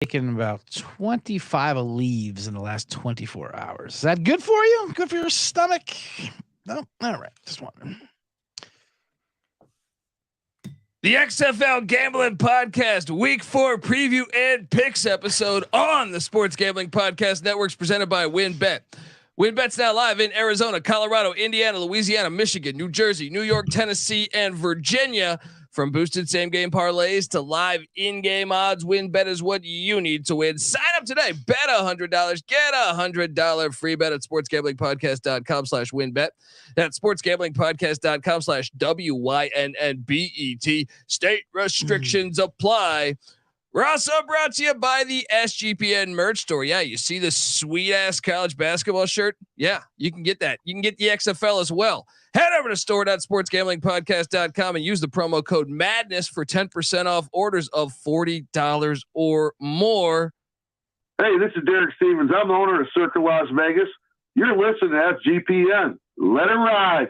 taken about 25 leaves in the last 24 hours. Is that good for you? Good for your stomach? No? All right. Just wondering. The XFL Gambling Podcast Week 4 preview and picks episode on the Sports Gambling Podcast Networks presented by WynnBET. WynnBET's now live in Arizona, Colorado, Indiana, Louisiana, Michigan, New Jersey, New York, Tennessee, and Virginia. From boosted same-game parlays to live in-game odds, WynnBET is what you need to win. Sign up today. Bet $100. Get $100 free bet at sportsgamblingpodcast.com/WynnBET. That's sportsgamblingpodcast.com/WYNNBET. State restrictions apply. We're also brought to you by the SGPN merch store. Yeah, you see this sweet ass college basketball shirt? Yeah, you can get that. You can get the XFL as well. Head over to store.sportsgamblingpodcast.com and use the promo code MADNESS for 10% off orders of $40 or more. Hey, this is Derek Stevens. I'm the owner of Circa Las Vegas. You're listening to SGPN. Let it ride.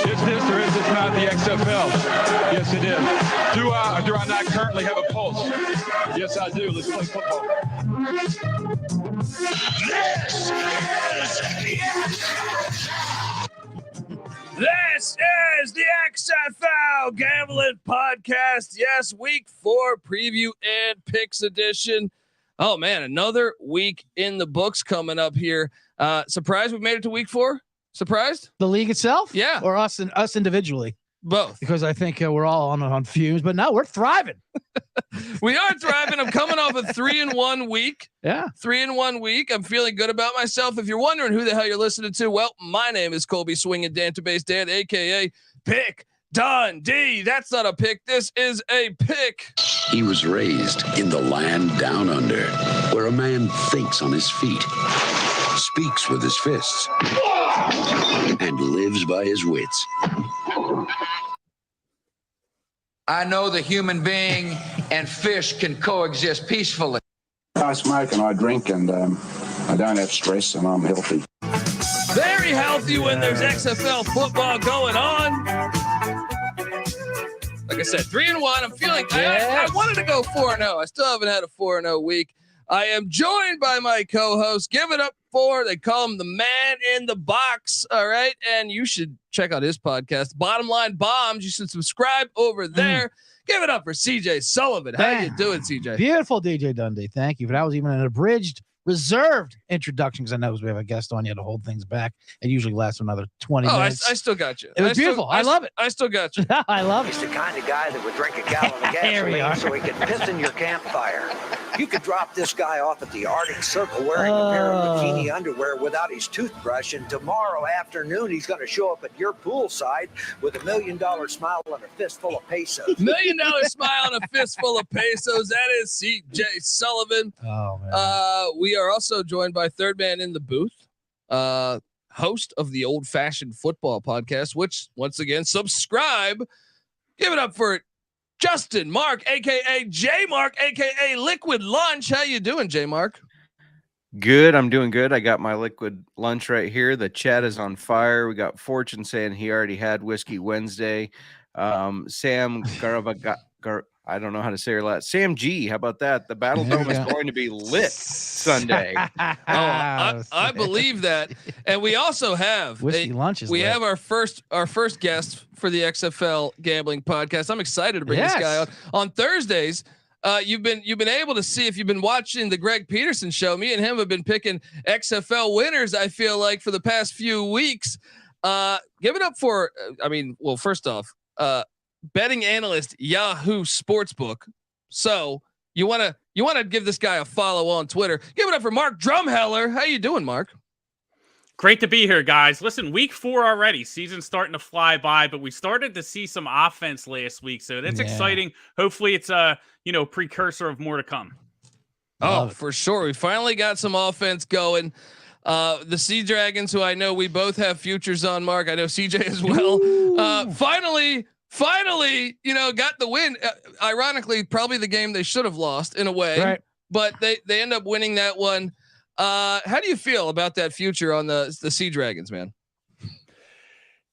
Is this or is this not the XFL? Yes, it is. Do I or do I not currently have a pulse? Yes, I do. Let's play football. This is the XFL Gambling Podcast. Yes, week 4 preview and picks edition. Oh man, another week in the books coming up here. Surprised we made it to week 4? Surprised? The league itself? Yeah. Or us individually? Both. Because I think we're all on fumes, but now we're thriving. We are thriving. I'm coming off a 3-1 week. Yeah. 3-1 week. I'm feeling good about myself. If you're wondering who the hell you're listening to, well, my name is Colby Swinging Database Dan, aka Pick Dundee. That's not a pick. This is a pick. He was raised in the land down under, where a man thinks on his feet, speaks with his fists, and lives by his wits. I know the human being and fish can coexist peacefully. I smoke and I drink and I don't have stress and I'm healthy. Very healthy when there's XFL football going on. Like I said, 3-1. I'm feeling. I wanted to go 4-0. I still haven't had a 4-0 week. I am joined by my co-host. Give it up for, they call him the man in the box. All right. And you should check out his podcast, Bottom Line Bombs. You should subscribe over there. Give it up for CJ Sullivan. How you doing, CJ? Beautiful, DJ Dundee. Thank you. But that was even an abridged, reserved introduction because I know we have a guest on. You had to hold things back. It usually lasts another 20 minutes. I still got you. It was beautiful. I love it. I still got you. I love it. He's the kind of guy that would drink a gallon of gasoline so he could piss in your campfire. You could drop this guy off at the Arctic Circle wearing a pair of bikini underwear without his toothbrush, and tomorrow afternoon he's going to show up at your poolside with $1 million smile and a fistful of pesos. $1 million smile and a fistful of pesos. That is CJ Sullivan. Oh, man. We are also joined by third man in the booth, host of the Old Fashioned Football Podcast, which once again, subscribe. Give it up for Justin Mark, aka J Mark, aka Liquid Lunch. How you doing, J Mark? Good. I'm doing good. I got my liquid lunch right here. The chat is on fire. We got Fortune saying he already had Whiskey Wednesday. Sam I don't know how to say her last. Sam G. How about that? The Battle Dome is going to be lit Sunday. I believe that. And we also have Whiskey Lunch is lit. have our first guest for the XFL Gambling Podcast. I'm excited to bring this guy on Thursdays. You've been able to see, if you've been watching the Greg Peterson show, me and him have been picking XFL winners, I feel like, for the past few weeks. Give it up for, first off, betting analyst Yahoo Sportsbook. So you want to give this guy a follow on Twitter. Give it up for Mark Drumheller. How you doing, Mark? Great to be here, guys. Listen, week 4 already. Season's starting to fly by, but we started to see some offense last week, so that's exciting. Hopefully it's a precursor of more to come. For sure. We finally got some offense going. The Sea Dragons, who I know we both have futures on, Mark. I know CJ as well. Finally, got the win. Ironically, probably the game they should have lost in a way, right? But they end up winning that one. How do you feel about that future on the Sea Dragons, man?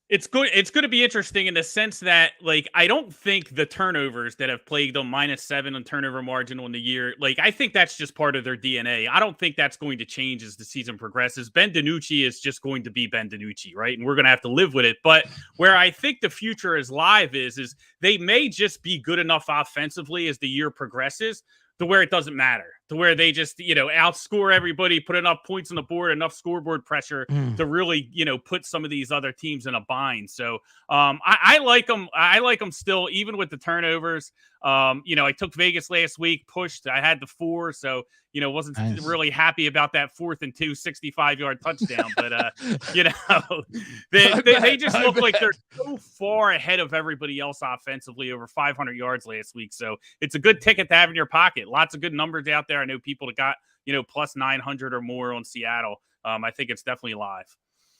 It's good. It's going to be interesting in the sense that, like, I don't think the turnovers that have plagued them, -7 on turnover margin on the year, like, I think that's just part of their DNA. I don't think that's going to change as the season progresses. Ben DiNucci is just going to be Ben DiNucci, right? And we're going to have to live with it. But where I think the future is live is they may just be good enough offensively as the year progresses to where it doesn't matter, to where they just, outscore everybody, put enough points on the board, enough scoreboard pressure to really, put some of these other teams in a bind. So I like them. I like them still, even with the turnovers. I took Vegas last week, pushed. I had the 4, so wasn't really happy about that 4th and 2 65-yard touchdown. But they just look like they're so far ahead of everybody else offensively, over 500 yards last week. So it's a good ticket to have in your pocket. Lots of good numbers out there. I know people that got plus 900 or more on Seattle. I think it's definitely live.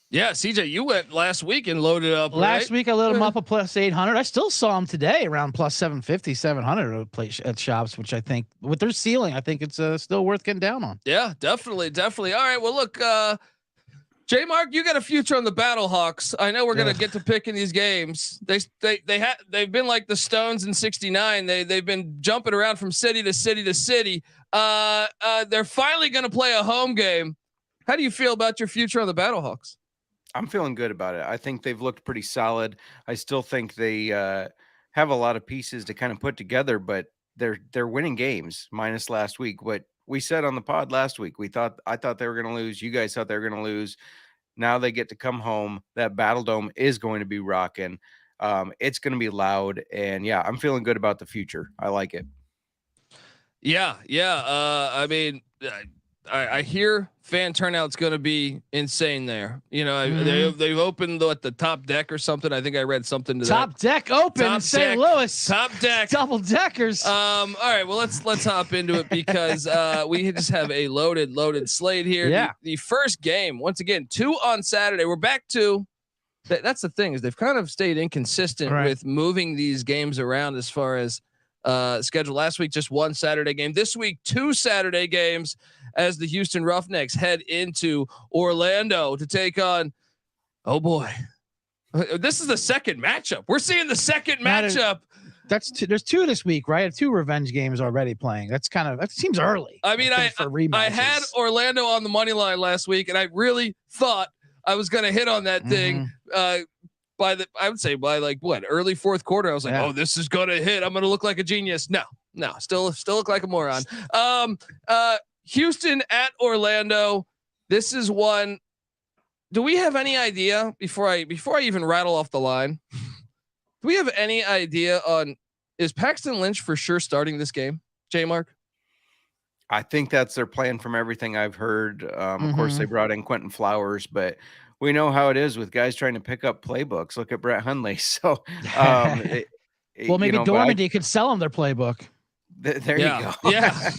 Yeah, CJ, you went last week and loaded up. Last week I loaded them up at plus 800. I still saw them today around plus 750, 700 at shops, which I think with their ceiling, I think it's still worth getting down on. Yeah, definitely. All right, well, look, J Mark, you got a future on the Battlehawks. I know we're gonna get to picking these games. They've been like the Stones in '69. They've been jumping around from city to city to city. They're finally gonna play a home game. How do you feel about your future on the Battlehawks? I'm feeling good about it. I think they've looked pretty solid. I still think they have a lot of pieces to kind of put together, but they're winning games minus last week. What we said on the pod last week, I thought they were going to lose. You guys thought they were going to lose. Now they get to come home. That Battle Dome is going to be rocking. It's going to be loud, and yeah, I'm feeling good about the future. I like it. Yeah. I mean, I hear fan turnout's going to be insane there. They've opened at the top deck or something. I think I read something to top deck open in St. Louis. Top deck, double deckers. All right, well let's hop into it because we just have a loaded slate here. Yeah. The first game, once again, 2 on Saturday. We're back to that's the thing, is they've kind of stayed inconsistent with moving these games around as far as schedule. Last week, just 1 Saturday game. This week, 2 Saturday games as the Houston Roughnecks head into Orlando to take on, oh boy, this is the second matchup. We're seeing the second matchup. There's 2 this week, right? 2 revenge games already playing. That seems early. I mean, I had Orlando on the money line last week, and I really thought I was going to hit on that thing. I would say by like early 4th quarter, I was like, oh, this is going to hit. I'm going to look like a genius. No, still look like a moron. Houston at Orlando. This is one. Do we have any idea before I even rattle off the line? Do we have any idea on, is Paxton Lynch for sure starting this game? J Mark? I think that's their plan from everything I've heard. Of course, they brought in Quentin Flowers, but we know how it is with guys trying to pick up playbooks. Look at Brett Hundley. So, well, maybe Dormady could sell them their playbook. There you go. Yeah.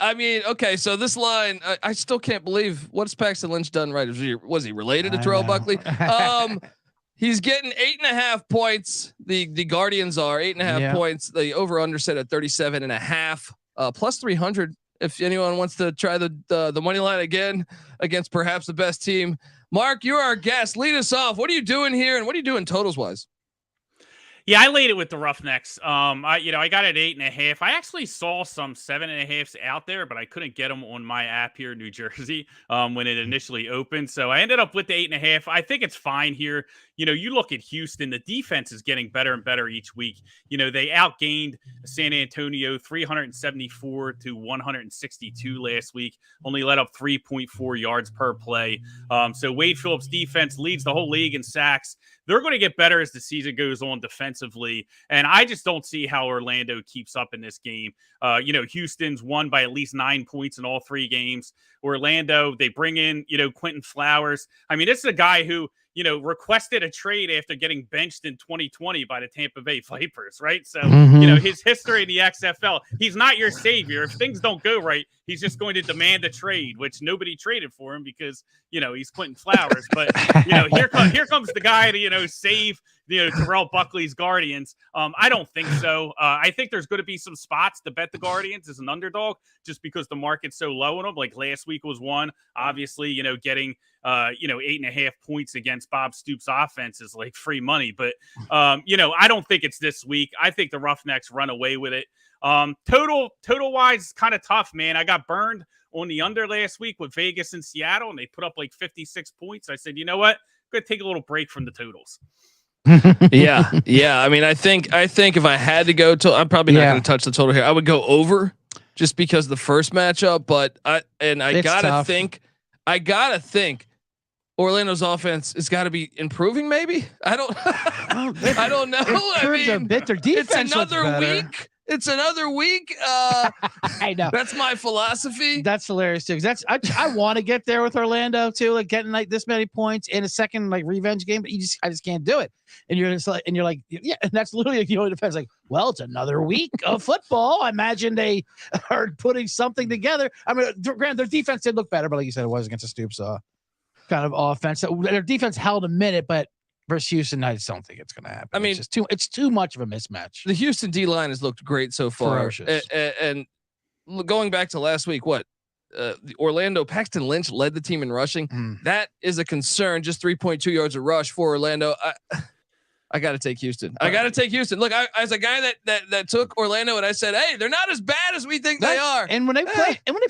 I mean, okay, so this line, I still can't believe what's Paxton Lynch done right. Was he related to Terrell Buckley? He's getting 8.5 points. The Guardians are 8.5 points. The over under set at 37.5, plus 300. If anyone wants to try the money line again against perhaps the best team. Mark, you're our guest. Lead us off. What are you doing here, and what are you doing totals wise? Yeah, I laid it with the Roughnecks. I got it 8.5. I actually saw some 7.5s out there, but I couldn't get them on my app here in New Jersey when it initially opened. So I ended up with the 8.5. I think it's fine here. You look at Houston, the defense is getting better and better each week. They outgained San Antonio 374 to 162 last week, only let up 3.4 yards per play. So Wade Phillips' defense leads the whole league in sacks. They're going to get better as the season goes on defensively. And I just don't see how Orlando keeps up in this game. Houston's won by at least 9 points in all 3 games. Orlando, they bring in, Quentin Flowers. I mean, this is a guy who, requested a trade after getting benched in 2020 by the Tampa Bay Vipers, right? So, his history in the XFL, he's not your savior. If things don't go right, he's just going to demand a trade, which nobody traded for him because, he's Quentin Flowers. But, here comes the guy to, save Terrell Buckley's Guardians. I don't think so. I think there's going to be some spots to bet the Guardians as an underdog just because the market's so low on them. Like last week was one. Obviously, getting 8.5 points against Bob Stoops' offense is like free money. But I don't think it's this week. I think the Roughnecks run away with it. Total wise, kind of tough, man. I got burned on the under last week with Vegas and Seattle, and they put up like 56 points. I said, you know what? I'm going to take a little break from the totals. Yeah. I mean, I think if I had to go to, I'm probably not going to touch the total here. I would go over just because the first matchup, but I gotta think Orlando's offense has got to be improving. Maybe I don't know. I mean, a bit. Their defense it's another week. It's another week. I know. That's my philosophy. That's hilarious too. I want to get there with Orlando too, like getting like this many points in a second like revenge game, but I just can't do it. And you're like, yeah, and that's literally like the only defense. Like, well, it's another week of football. I imagine they are putting something together. I mean, granted, their defense did look better, but like you said, it was against the Stoops kind of offense. So their defense held a minute, but versus Houston, I just don't think it's going to happen. I mean, it's too much of a mismatch. The Houston D line has looked great so far. Ferocious. And going back to last week, the Orlando, Paxton Lynch led the team in rushing. That is a concern. Just 3.2 yards of rush for Orlando. I got to take Houston. Look, I as a guy that took Orlando, and I said, hey, they're not as bad as we think they are. And when they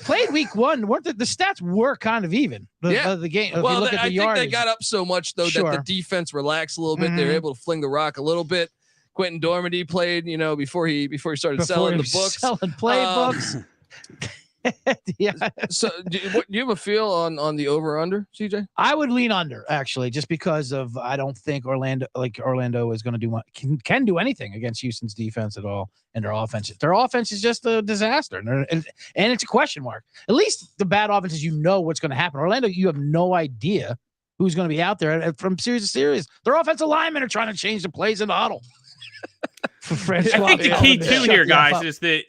played week one, weren't the stats were kind of even. The game. Well, I think they got up so much though that the defense relaxed a little bit. They were able to fling the rock a little bit. Quentin Dormady played, before he started selling the books, selling playbooks. Yeah. So do you have a feel on the over under, CJ? I would lean under actually, just because of I don't think Orlando is going to do can do anything against Houston's defense at all, and their offense. Their offense is just a disaster, and it's a question mark. At least the bad offenses, what's going to happen. Orlando, you have no idea who's going to be out there from series to series. Their offensive linemen are trying to change the plays in the huddle. I think the key too here, guys, is that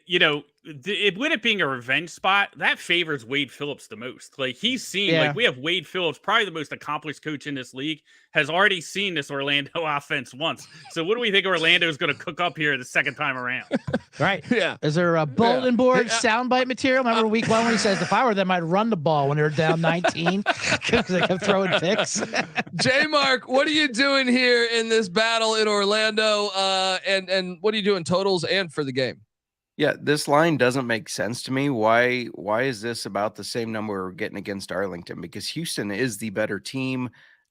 with it being a revenge spot, that favors Wade Phillips the most. Like he's seen, like we have Wade Phillips, probably the most accomplished coach in this league, has already seen this Orlando offense once. So what do we think Orlando is going to cook up here the second time around? Right. Yeah. Is there a bulletin board soundbite material? Remember week one when he says, if I were them, I'd run the ball when they were down 19 because they kept throwing picks. J Mark, what are you doing here in this battle in Orlando? And what are you doing totals and for the game? Yeah, this line doesn't make sense to me. Why is this about the same number we're getting against Arlington? Because Houston is the better team.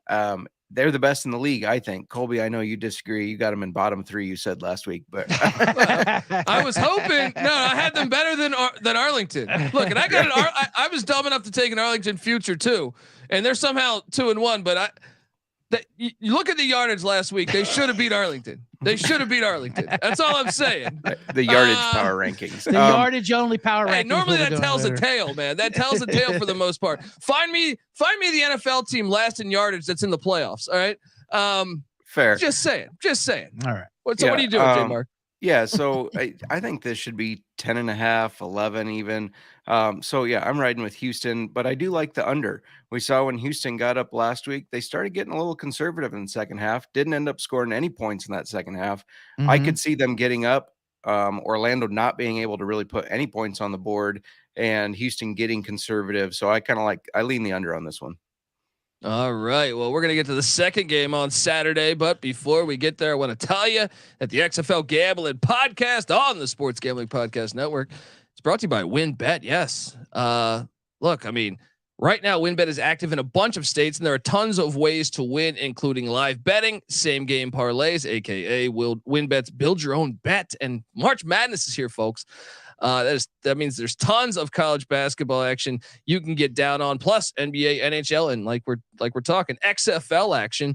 They're the best in the league, I think. Colby, I know you disagree. You got them in bottom 3, you said last week, but I was hoping. No, I had them better than Arlington. Look, and I was dumb enough to take an Arlington future too, and they're somehow 2-1. But you look at the yardage last week. They should have beat Arlington. That's all I'm saying. The yardage power rankings. The yardage only power rankings. Normally that tells a tale, man. That tells a tale for the most part. Find me the NFL team last in yardage that's in the playoffs. All right. Fair. Just saying. All right. So what are you doing, J Mark? Yeah, so I think this should be 10.5, 11 even. So yeah, I'm riding with Houston, but I do like the under. We saw when Houston got up last week, they started getting a little conservative in the second half, didn't end up scoring any points in that second half. I could see them getting up, Orlando not being able to really put any points on the board, and Houston getting conservative. So I lean the under on this one. All right. Well, we're going to get to the second game on Saturday, but before we get there, I want to tell you that the XFL Gambling Podcast on the Sports Gambling Podcast Network is brought to you by WinBet. Yes. Look, I mean, right now WinBet is active in a bunch of states, and there are tons of ways to win, including live betting, same game parlays, aka WinBet's build your own bet, and March Madness is here, folks. That means there's tons of college basketball action you can get down on, plus NBA, NHL, and like we're talking XFL action.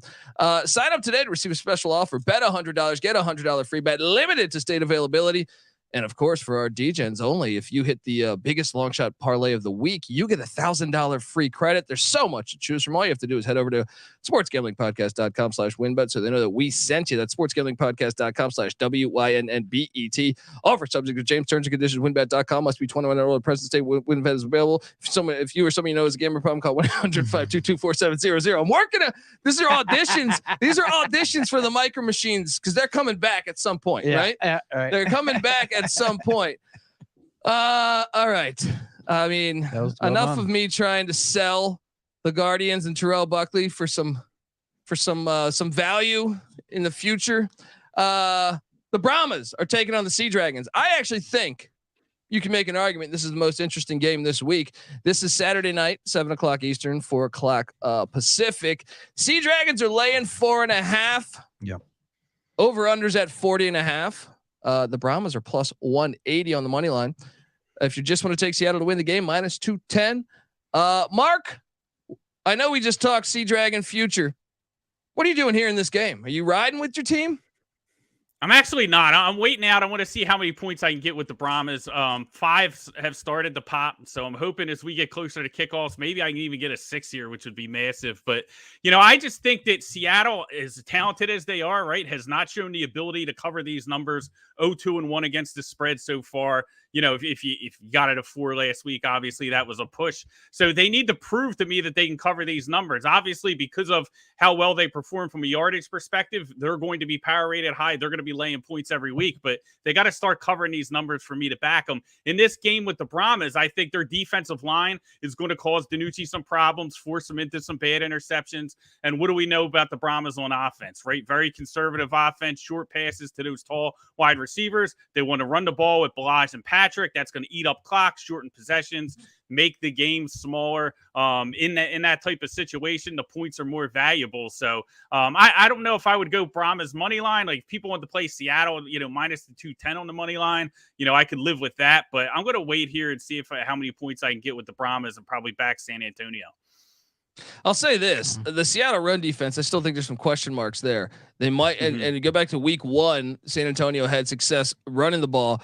Sign up today to receive a special offer. Bet $100, get $100 free bet, limited to state availability. And of course, for our DGens only, if you hit the biggest long shot parlay of the week, you get $1,000 free credit. There's so much to choose from. All you have to do is head over to sportsgamblingpodcast.com/winbet so they know that we sent you. That's sportsgamblingpodcast.com/WYNNBET. Offer subject to James, terms and conditions. Winbet.com must be 21 or older. Present state. WinBet is available. If you or somebody you know has a gambling problem, call 1-800-522-4700. I'm working. These are auditions. These are auditions for the Micro Machines because they're coming back at some point, right? Right. They're coming back at some point. All right. I mean, enough of me trying to sell the Guardians and Terrell Buckley for some value in the future. The Brahmas are taking on the Sea Dragons. I actually think you can make an argument this is the most interesting game this week. This is Saturday night, 7:00 Eastern, 4:00 Pacific. Sea Dragons are laying 4.5. Yep. Over unders at 40.5. The Brahmas are plus 180 on the money line. If you just want to take Seattle to win the game, minus 210. Mark, I know we just talked Sea Dragon future. What are you doing here in this game? Are you riding with your team? I'm actually not. I'm waiting out. I want to see how many points I can get with the Brahmas. 5 have started to pop, so I'm hoping as we get closer to kickoffs, maybe I can even get a 6 here, which would be massive. But I just think that Seattle, as talented as they are, right, has not shown the ability to cover these numbers. 0-2-1 against the spread so far. If you got it a 4 last week, obviously that was a push. So they need to prove to me that they can cover these numbers. Obviously, because of how well they perform from a yardage perspective, they're going to be power rated high. They're going to be laying points every week, but they got to start covering these numbers for me to back them. In this game with the Brahmas, I think their defensive line is going to cause DiNucci some problems, force them into some bad interceptions. And what do we know about the Brahmas on offense, right? Very conservative offense, short passes to those tall wide receivers. They want to run the ball with Balazs and Patrick. That's going to eat up clock, shorten possessions, make the game smaller. In that type of situation, the points are more valuable. So I don't know if I would go Brahmas money line. Like if people want to play Seattle, minus the 210 on the money line, I could live with that. But I'm going to wait here and see how many points I can get with the Brahmas and probably back San Antonio. I'll say this: the Seattle run defense, I still think there's some question marks there. They might, and go back to week 1, San Antonio had success running the ball.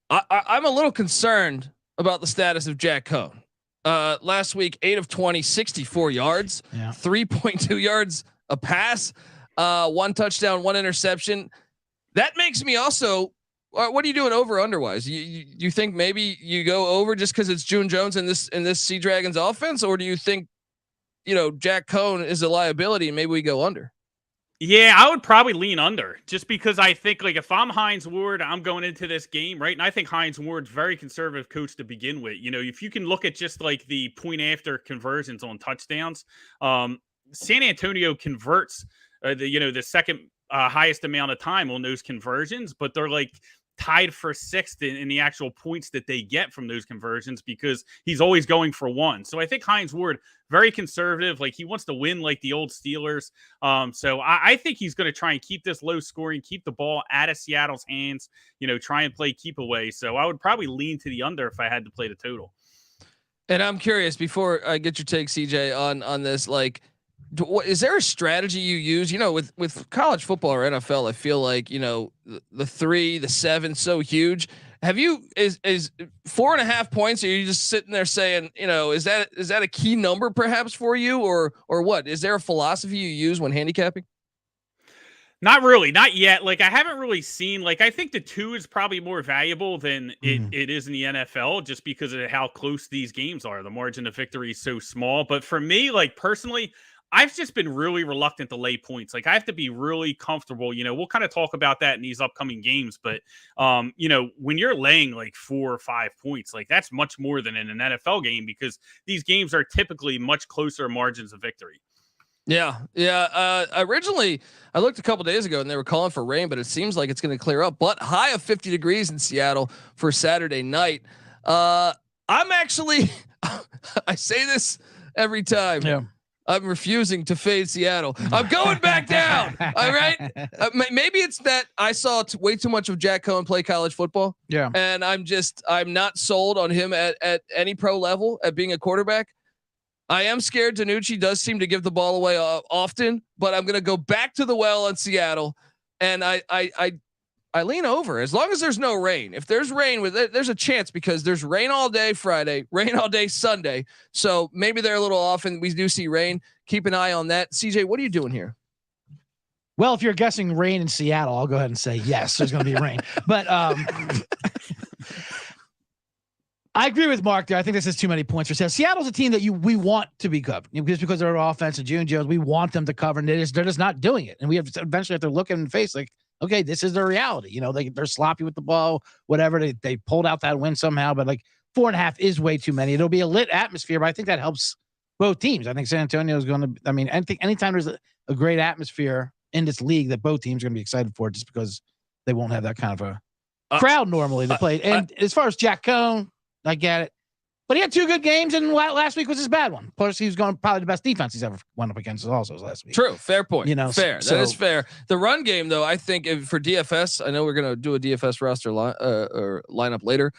I'm a little concerned about the status of Jack Cohn. Last week, 8 of 20, 64 yards, 3.2 yards a pass, 1 touchdown, 1 interception. That makes me also. What are you doing over underwise? You think maybe you go over just because it's June Jones in this Sea Dragons offense, or do you think Jack Cohn is a liability and maybe we go under? Yeah, I would probably lean under just because I think if I'm Hines Ward, I'm going into this game, right? And I think Hines Ward's very conservative coach to begin with. If you can look at just the point after conversions on touchdowns, San Antonio converts the second highest amount of time on those conversions, but they're tied for 6th in the actual points that they get from those conversions because he's always going for 1. So I think Hines Ward, very conservative. He wants to win like the old Steelers. So I think he's going to try and keep this low scoring, keep the ball out of Seattle's hands, try and play keep away. So I would probably lean to the under if I had to play the total. And I'm curious, before I get your take, CJ, on this, is there a strategy you use? With college football or NFL, I feel like the 3, the 7, so huge. Have you is 4.5 points? Or are you just sitting there saying, is that a key number perhaps for you, or what? Is there a philosophy you use when handicapping? Not really, not yet. I haven't really seen. I think the 2 is probably more valuable than it is in the NFL, just because of how close these games are. The margin of victory is so small. But for me, personally, I've just been really reluctant to lay points. I have to be really comfortable. We'll kind of talk about that in these upcoming games. But, when you're laying 4 or 5 points, that's much more than in an NFL game because these games are typically much closer margins of victory. Yeah. Originally, I looked a couple days ago and they were calling for rain, but it seems like it's going to clear up. But high of 50 degrees in Seattle for Saturday night. I'm actually, I say this every time. Yeah. I'm refusing to fade Seattle. I'm going back down. All right. Maybe it's that I saw way too much of Jack Cohn play college football. Yeah. And I'm not sold on him at any pro level at being a quarterback. I am scared. DiNucci does seem to give the ball away often, but I'm going to go back to the well on Seattle. And I I lean over as long as there's no rain. If there's rain there's a chance because there's rain all day Friday, rain all day Sunday. So maybe they're a little off and we do see rain. Keep an eye on that. CJ, what are you doing here? Well, if you're guessing rain in Seattle, I'll go ahead and say yes, there's going to be rain. But I agree with Mark there. I think this is too many points for Seattle. Seattle's a team that we want to be covered. Just because they're offense and June Jones, we want them to cover, and they're just not doing it. And we eventually have to look in the face like, okay, this is their reality. They're sloppy with the ball, whatever. They pulled out that win somehow, but like 4.5 is way too many. It'll be a lit atmosphere, but I think that helps both teams. I think San Antonio is going to. I mean, I think anytime there's a great atmosphere in this league, that both teams are going to be excited for, just because they won't have that kind of a crowd normally to play. And as far as Jack Cohn, I get it, but he had 2 good games, and last week was his bad one. Plus, he was going probably the best defense he's ever went up against also last week. True, fair point. Fair. So, that is fair. The run game, though, I think for DFS, I know we're going to do a DFS roster or lineup later.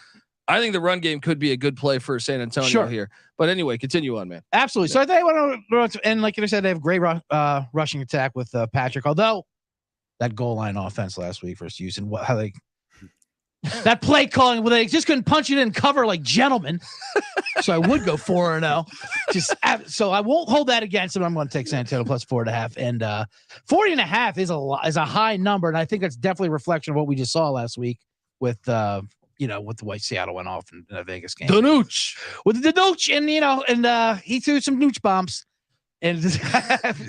I think the run game could be a good play for San Antonio here. But anyway, continue on, man. Absolutely. So I think I want to, and like you said, they have great rushing attack with Patrick. Although that goal line offense last week versus Houston, how they. That play calling where they just couldn't punch it in cover like gentlemen. So I would go 4-0. So I won't hold that against them. I'm going to take San Antonio plus 4.5, and 40.5 is a high number. And I think that's definitely a reflection of what we just saw last week with, with the way Seattle went off in a Vegas game. Nooch with the Nooch, and he threw some Nooch bombs. And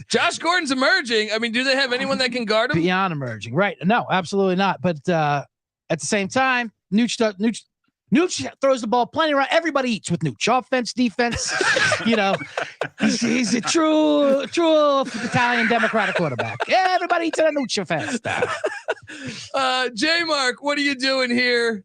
Josh Gordon's emerging. I mean, do they have anyone that can guard him? Beyond emerging, right? No, absolutely not. But at the same time, Nooch throws the ball plenty around. Everybody eats with Nooch. Offense, defense. He's a true Italian Democratic quarterback. Yeah, everybody eats at a Nooch offense. J Mark, what are you doing here?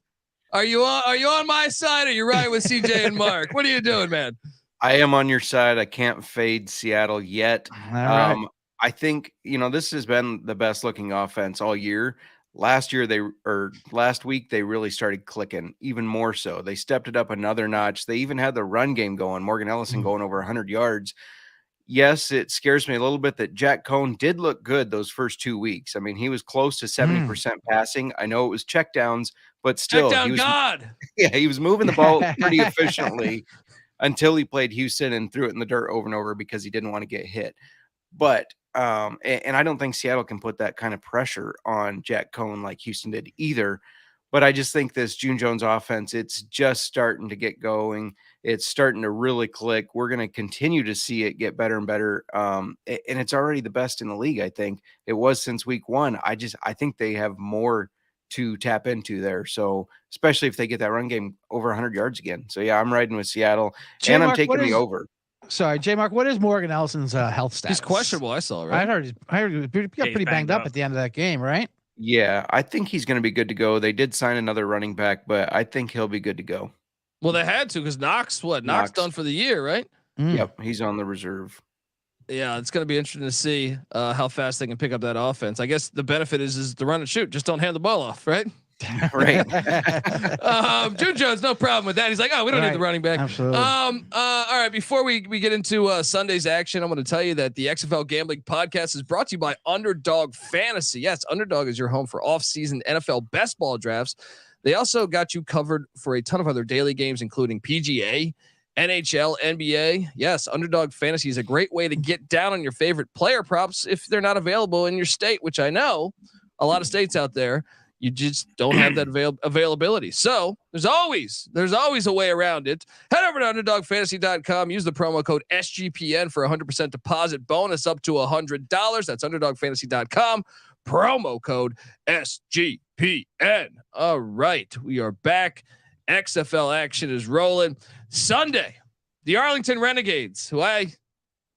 Are you on my side, or you riding with CJ and Mark? What are you doing, man? I am on your side. I can't fade Seattle yet. Right. I think, this has been the best looking offense all year. Last week, they really started clicking even more so. They stepped it up another notch. They even had the run game going. Morgan Ellison going over 100 yards. Yes, it scares me a little bit that Jack Cohn did look good those first 2 weeks. I mean, he was close to 70% passing. I know it was checkdowns, but still, he was moving the ball pretty efficiently until he played Houston and threw it in the dirt over and over because he didn't want to get hit. But and I don't think Seattle can put that kind of pressure on Jack Cohn like Houston did either. But I just think this June Jones offense, it's just starting to get going. It's starting to really click. We're going to continue to see it get better and better. And it's already the best in the league. I think it was since week 1. I think they have more to tap into there. So especially if they get that run game over 100 yards again. So yeah, I'm riding with Seattle, and I'm taking the over. Sorry, J Mark, what is Morgan Ellison's health status? He's questionable. I saw, right? I heard he was pretty banged up at the end of that game, right? Yeah, I think he's going to be good to go. They did sign another running back, but I think he'll be good to go. Well, they had to, because Knox done for the year, right? Yep, he's on the reserve. Yeah, it's going to be interesting to see how fast they can pick up that offense. I guess the benefit is the run and shoot. Just don't hand the ball off, right? Right. June Jones, no problem with that. He's like, we don't need the running back. Absolutely. All right, before we get into Sunday's action, I'm going to tell you that the XFL Gambling Podcast is brought to you by Underdog Fantasy. Yes, Underdog is your home for off-season NFL best ball drafts. They also got you covered for a ton of other daily games, including PGA, NHL, NBA. Yes, Underdog Fantasy is a great way to get down on your favorite player props if they're not available in your state, which I know a lot of states out there, you just don't have that availability. So there's always a way around it. Head over to UnderdogFantasy.com. Use the promo code SGPN for 100% deposit bonus up to $100. That's UnderdogFantasy.com. Promo code SGPN. All right, we are back. XFL action is rolling. Sunday, the Arlington Renegades, who I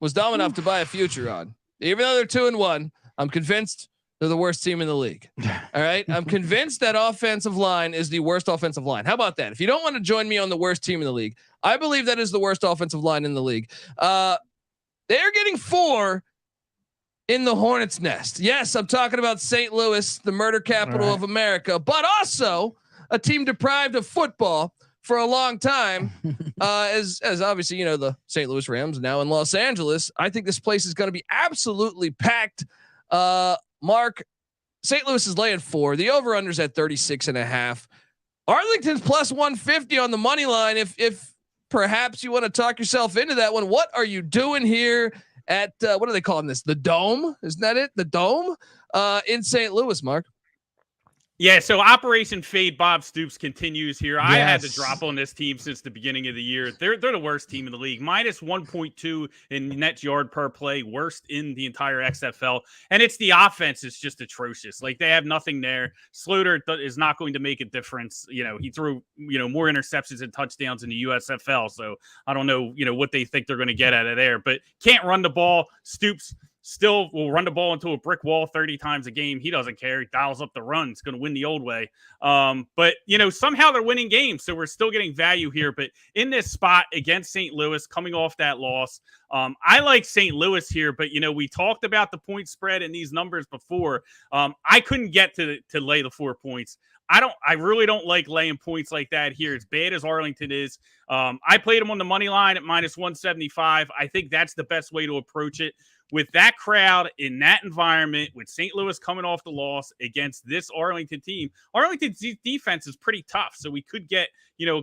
was dumb enough to buy a future on, even though they're 2-1, I'm convinced they're the worst team in the league. All right. I'm convinced that offensive line is the worst offensive line. How about that? If you don't want to join me on the worst team in the league, I believe that is the worst offensive line in the league. They're getting 4 in the Hornets' nest. Yes, I'm talking about St. Louis, the murder capital of America, but also a team deprived of football for a long time. As obviously, the St. Louis Rams now in Los Angeles. I think this place is going to be absolutely packed. Mark, St. Louis is laying 4. The over-under's at 36.5. Arlington's plus 150 on the money line. If perhaps you want to talk yourself into that one, what are you doing here at what are they calling this? The Dome? Isn't that it? The Dome in St. Louis, Mark. Yeah, so Operation Fade Bob Stoops continues here. Yes. I had to drop on this team since the beginning of the year. They're the worst team in the league. Minus 1.2 in net yard per play, worst in the entire XFL. And it's the offense is just atrocious. Like they have nothing there. Slaughter is not going to make a difference. He threw, more interceptions and touchdowns in the USFL. So I don't know, what they think they're going to get out of there, but can't run the ball. Stoops still will run the ball into a brick wall 30 times a game. He doesn't care. He dials up the run. It's going to win the old way. But somehow they're winning games. So we're still getting value here. But in this spot against St. Louis, coming off that loss, I like St. Louis here. But, we talked about the point spread and these numbers before. I couldn't get to lay the 4 points. I really don't like laying points like that here. As bad as Arlington is. I played them on the money line at minus 175. I think that's the best way to approach it. With that crowd in that environment, with St. Louis coming off the loss against this Arlington team, Arlington's defense is pretty tough. So we could get,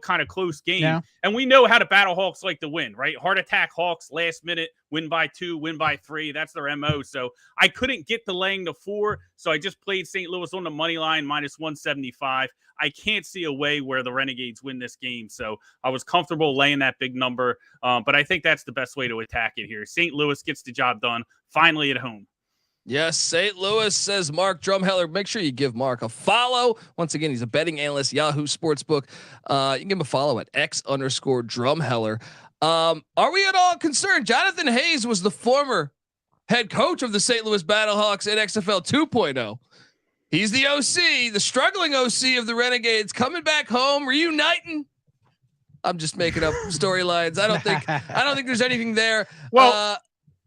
kind of close game. Yeah. And we know how the Battle Hawks like to win, right? Heart attack Hawks, last minute, win by 2, win by 3. That's their MO. So I couldn't get to laying the 4. So I just played St. Louis on the money line, minus 175. I can't see a way where the Renegades win this game. So I was comfortable laying that big number. But I think that's the best way to attack it here. St. Louis gets the job done finally at home. Yes, St. Louis, says Mark Drumheller. Make sure you give Mark a follow. Once again, he's a betting analyst, Yahoo Sportsbook. You can give him a follow at X_Drumheller. Are we at all concerned? Jonathan Hayes was the former head coach of the St. Louis Battlehawks at XFL 2.0. He's the OC, the struggling OC of the Renegades, coming back home, reuniting. I'm just making up storylines. I don't think there's anything there. Well,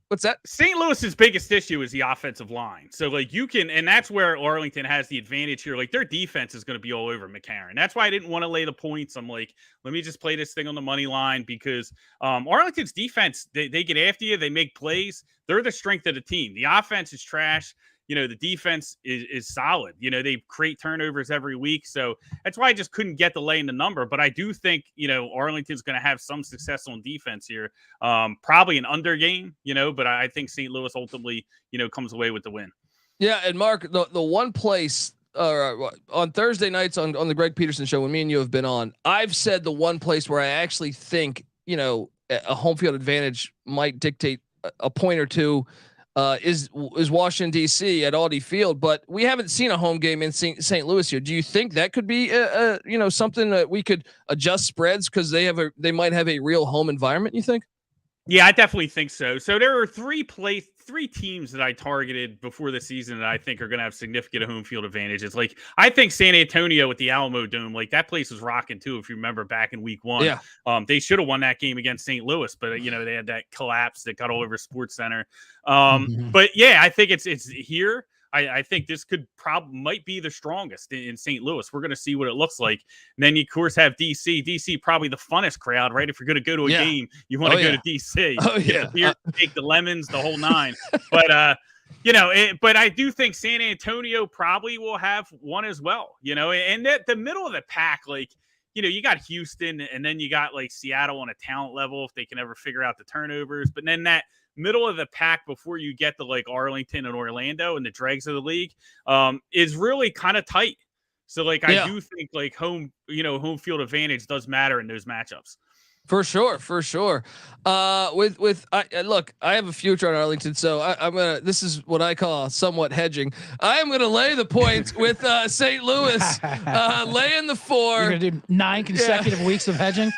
what's that? St. Louis's biggest issue is the offensive line. So and that's where Arlington has the advantage here. Like their defense is going to be all over McCarron. That's why I didn't want to lay the points. I'm like, let me just play this thing on the money line because Arlington's defense, they get after you. They make plays. They're the strength of the team. The offense is trash. The defense is solid. They create turnovers every week. So that's why I just couldn't get the lay in the number. But I do think, Arlington's going to have some success on defense here. Probably an under game, but I think St. Louis ultimately, comes away with the win. Yeah. And Mark, the one place on Thursday nights on the Greg Peterson show, when me and you have been on, I've said the one place where I actually think, a home field advantage might dictate a point or two is Washington D.C. at Audi Field, but we haven't seen a home game in St. Louis here. Do you think that could be something that we could adjust spreads because they might have a real home environment? You think? Yeah, I definitely think so. So there are three teams that I targeted before the season that I think are going to have significant home field advantages. Like I think San Antonio with the Alamo Dome, like that place was rocking too. If you remember back in week 1, they should have won that game against St. Louis, but they had that collapse that got all over Sports Center. But yeah, I think it's here. I think this might be the strongest in St. Louis. We're going to see what it looks like. And then you, of course, have DC. DC probably the funnest crowd, right? If you're going to go to a game, you want to go to DC. Oh, yeah. Here, take the lemons, the whole 9. But, but I do think San Antonio probably will have one as well, and the middle of the pack, you got Houston and then you got Seattle on a talent level if they can ever figure out the turnovers. But then that middle of the pack before you get to Arlington and Orlando and the dregs of the league is really kind of tight. So I do think home field advantage does matter in those matchups. For sure. Look, I have a future on Arlington, so I'm gonna. This is what I call somewhat hedging. I am gonna lay the points with St. Louis, laying the 4. You're gonna do 9 consecutive weeks of hedging.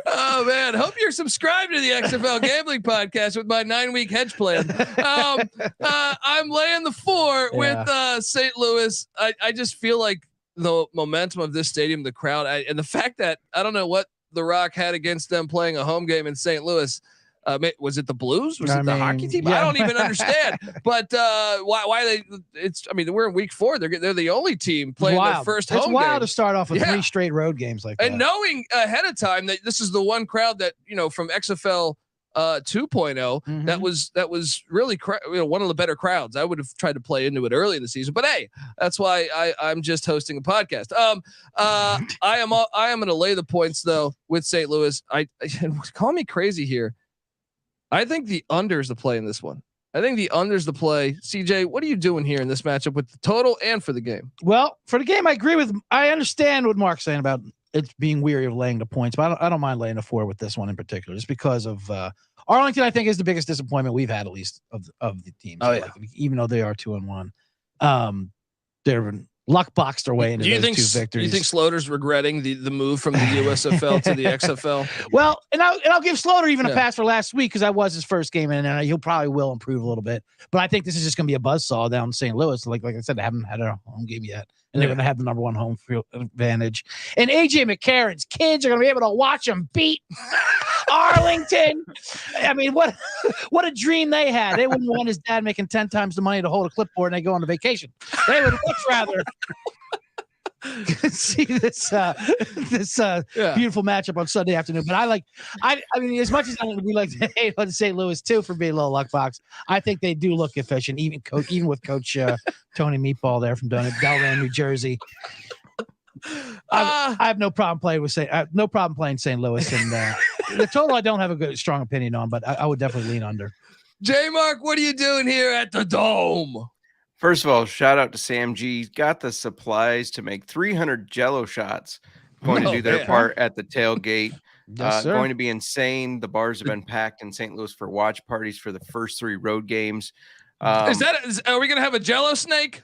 Oh man, hope you're subscribed to the XFL Gambling Podcast with my 9-week hedge plan. I'm laying the 4 with St. Louis. I just feel like the momentum of this stadium, the crowd, and the fact that I don't know what The Rock had against them playing a home game in St. Louis. Was it the Blues? Was it the hockey team? Yeah. I don't even understand. But why we're in week 4. They're the only team playing their first home game. It's wild to start off with 3 straight road games like that. And knowing ahead of time that this is the one crowd that from XFL 2.0. That was really one of the better crowds. I would have tried to play into it early in the season, but hey, that's why I'm just hosting a podcast. I am going to lay the points though with St. Louis. I call me crazy here. I think the under is the play in this one. I think the under's the play. CJ, what are you doing here in this matchup with the total and for the game? Well, for the game, I understand what Mark's saying about it's being weary of laying the points, but I don't mind laying the 4 with this one in particular, just because of Arlington. I think is the biggest disappointment we've had, at least of the teams. Oh yeah, even though they are 2-1, they're luck boxed their way into those 2 victories. Do you think Sloter's regretting the move from the USFL to the XFL? Well, and I'll give Sloter even a pass for last week because that was his first game, and he'll probably will improve a little bit. But I think this is just going to be a buzzsaw down in St. Louis. Like I said, they haven't had a home game yet, and they're going to have the number 1 home field advantage. And AJ McCarron's kids are going to be able to watch them beat Arlington. I mean, what a dream they had. They wouldn't want his dad making 10 times the money to hold a clipboard and they go on a vacation. They would much rather see this beautiful matchup on Sunday afternoon. But I mean, as much as we like to hate on St. Louis too for being a little luck box, I think they do look efficient, even with Coach Tony Meatball there from Delran, New Jersey. I have no problem playing St. Louis, and the total I don't have a strong opinion on, but I would definitely lean under. J Mark, what are you doing here at the Dome? First of all, shout out to Sam G. He's got the supplies to make 300 Jello shots. Going to do their part at the tailgate. Yes, going to be insane. The bars have been packed in St. Louis for watch parties for the first 3 road games. Are we going to have a Jello snake?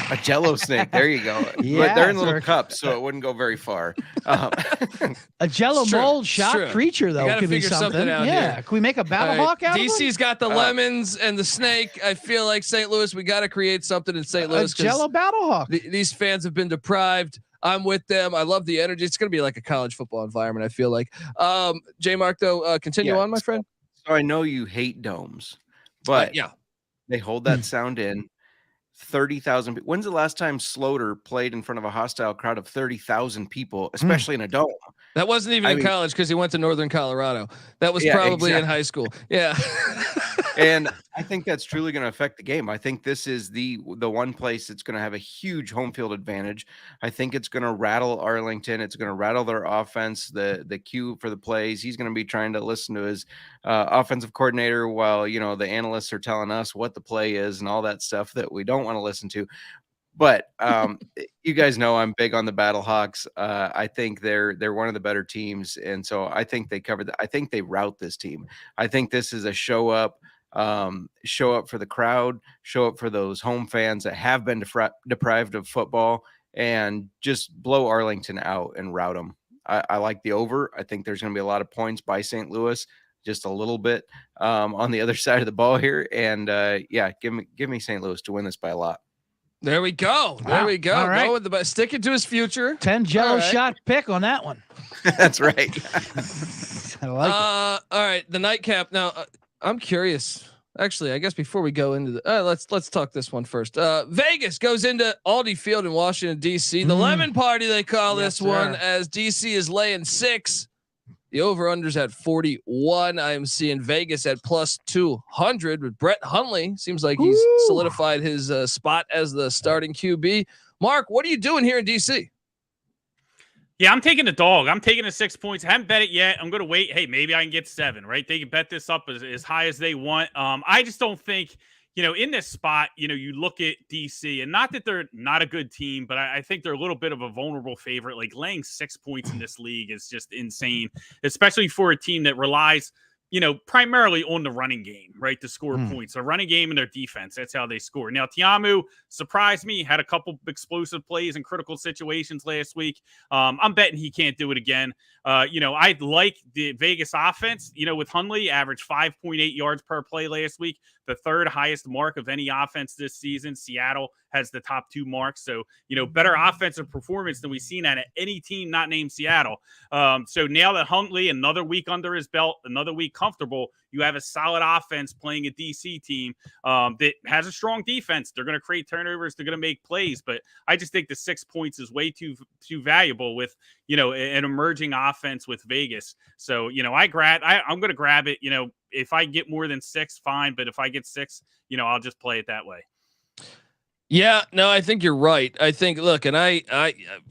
A Jello snake. There you go. Yeah, but they're in little cups, so it wouldn't go very far. A Jello mold shot creature, though, could be something. Out yeah. here. Can we make a battle hawk out of it? DC's got the lemons and the snake. I feel like St. Louis, we got to create something in St. Louis. A Jello battle hawk. These fans have been deprived. I'm with them. I love the energy. It's going to be like a college football environment, I feel like. J Mark, though, continue on, my friend. So I know you hate domes, but they hold that sound in. 30,000. When's the last time Sloter played in front of a hostile crowd of 30,000 people, especially in a dome? That wasn't even in college because he went to Northern Colorado. That was probably in high school. Yeah. And I think that's truly going to affect the game. I think this is the one place that's going to have a huge home field advantage. I think it's going to rattle Arlington. It's going to rattle their offense, the cue for the plays. He's going to be trying to listen to his offensive coordinator while, the analysts are telling us what the play is and all that stuff that we don't want to listen to. But you guys know I'm big on the Battlehawks. I think they're one of the better teams, and so I think they cover I think they route this team. I think this is a show up for the crowd, show up for those home fans that have been deprived of football, and just blow Arlington out and rout them. I like the over. I think there's going to be a lot of points by St. Louis, just a little bit on the other side of the ball here, and give me St. Louis to win this by a lot. There we go. There we go. All right. Go with the sticking to his future. 10 Jello shot pick on that one. That's right. I like it. All right, the nightcap. Now, I'm curious. Actually, I guess before we go into the, let's talk this one first. Vegas goes into Aldi Field in Washington D.C. The lemon party they call this one, as D.C. is laying 6. The over/unders at 41. I am seeing Vegas at plus 200 with Brett Hundley. Seems like he's solidified his spot as the starting QB. Mark, what are you doing here in DC? Yeah, I'm taking the dog. I'm taking the 6 points. I haven't bet it yet. I'm going to wait. Hey, maybe I can get 7, right? They can bet this up as high as they want. I just don't think, in this spot, you look at DC, and not that they're not a good team, but I think they're a little bit of a vulnerable favorite. Like laying 6 points in this league is just insane, especially for a team that relies, primarily on the running game, right? To score points. The running game and their defense. That's how they score. Now, Tiamu surprised me, had a couple explosive plays in critical situations last week. I'm betting he can't do it again. I like the Vegas offense, with Hundley, averaged 5.8 yards per play last week, the 3rd highest mark of any offense this season. Seattle has the top 2 marks. So, better offensive performance than we've seen at any team not named Seattle. So now that Huntley, another week under his belt, another week comfortable, you have a solid offense playing a DC team that has a strong defense. They're going to create turnovers. They're going to make plays. But I just think the 6 points is way too valuable with, an emerging offense with Vegas. So, I'm going to grab it. If I get more than 6, fine. But if I get 6, I'll just play it that way. Yeah, no, I think you're right. I think, look, and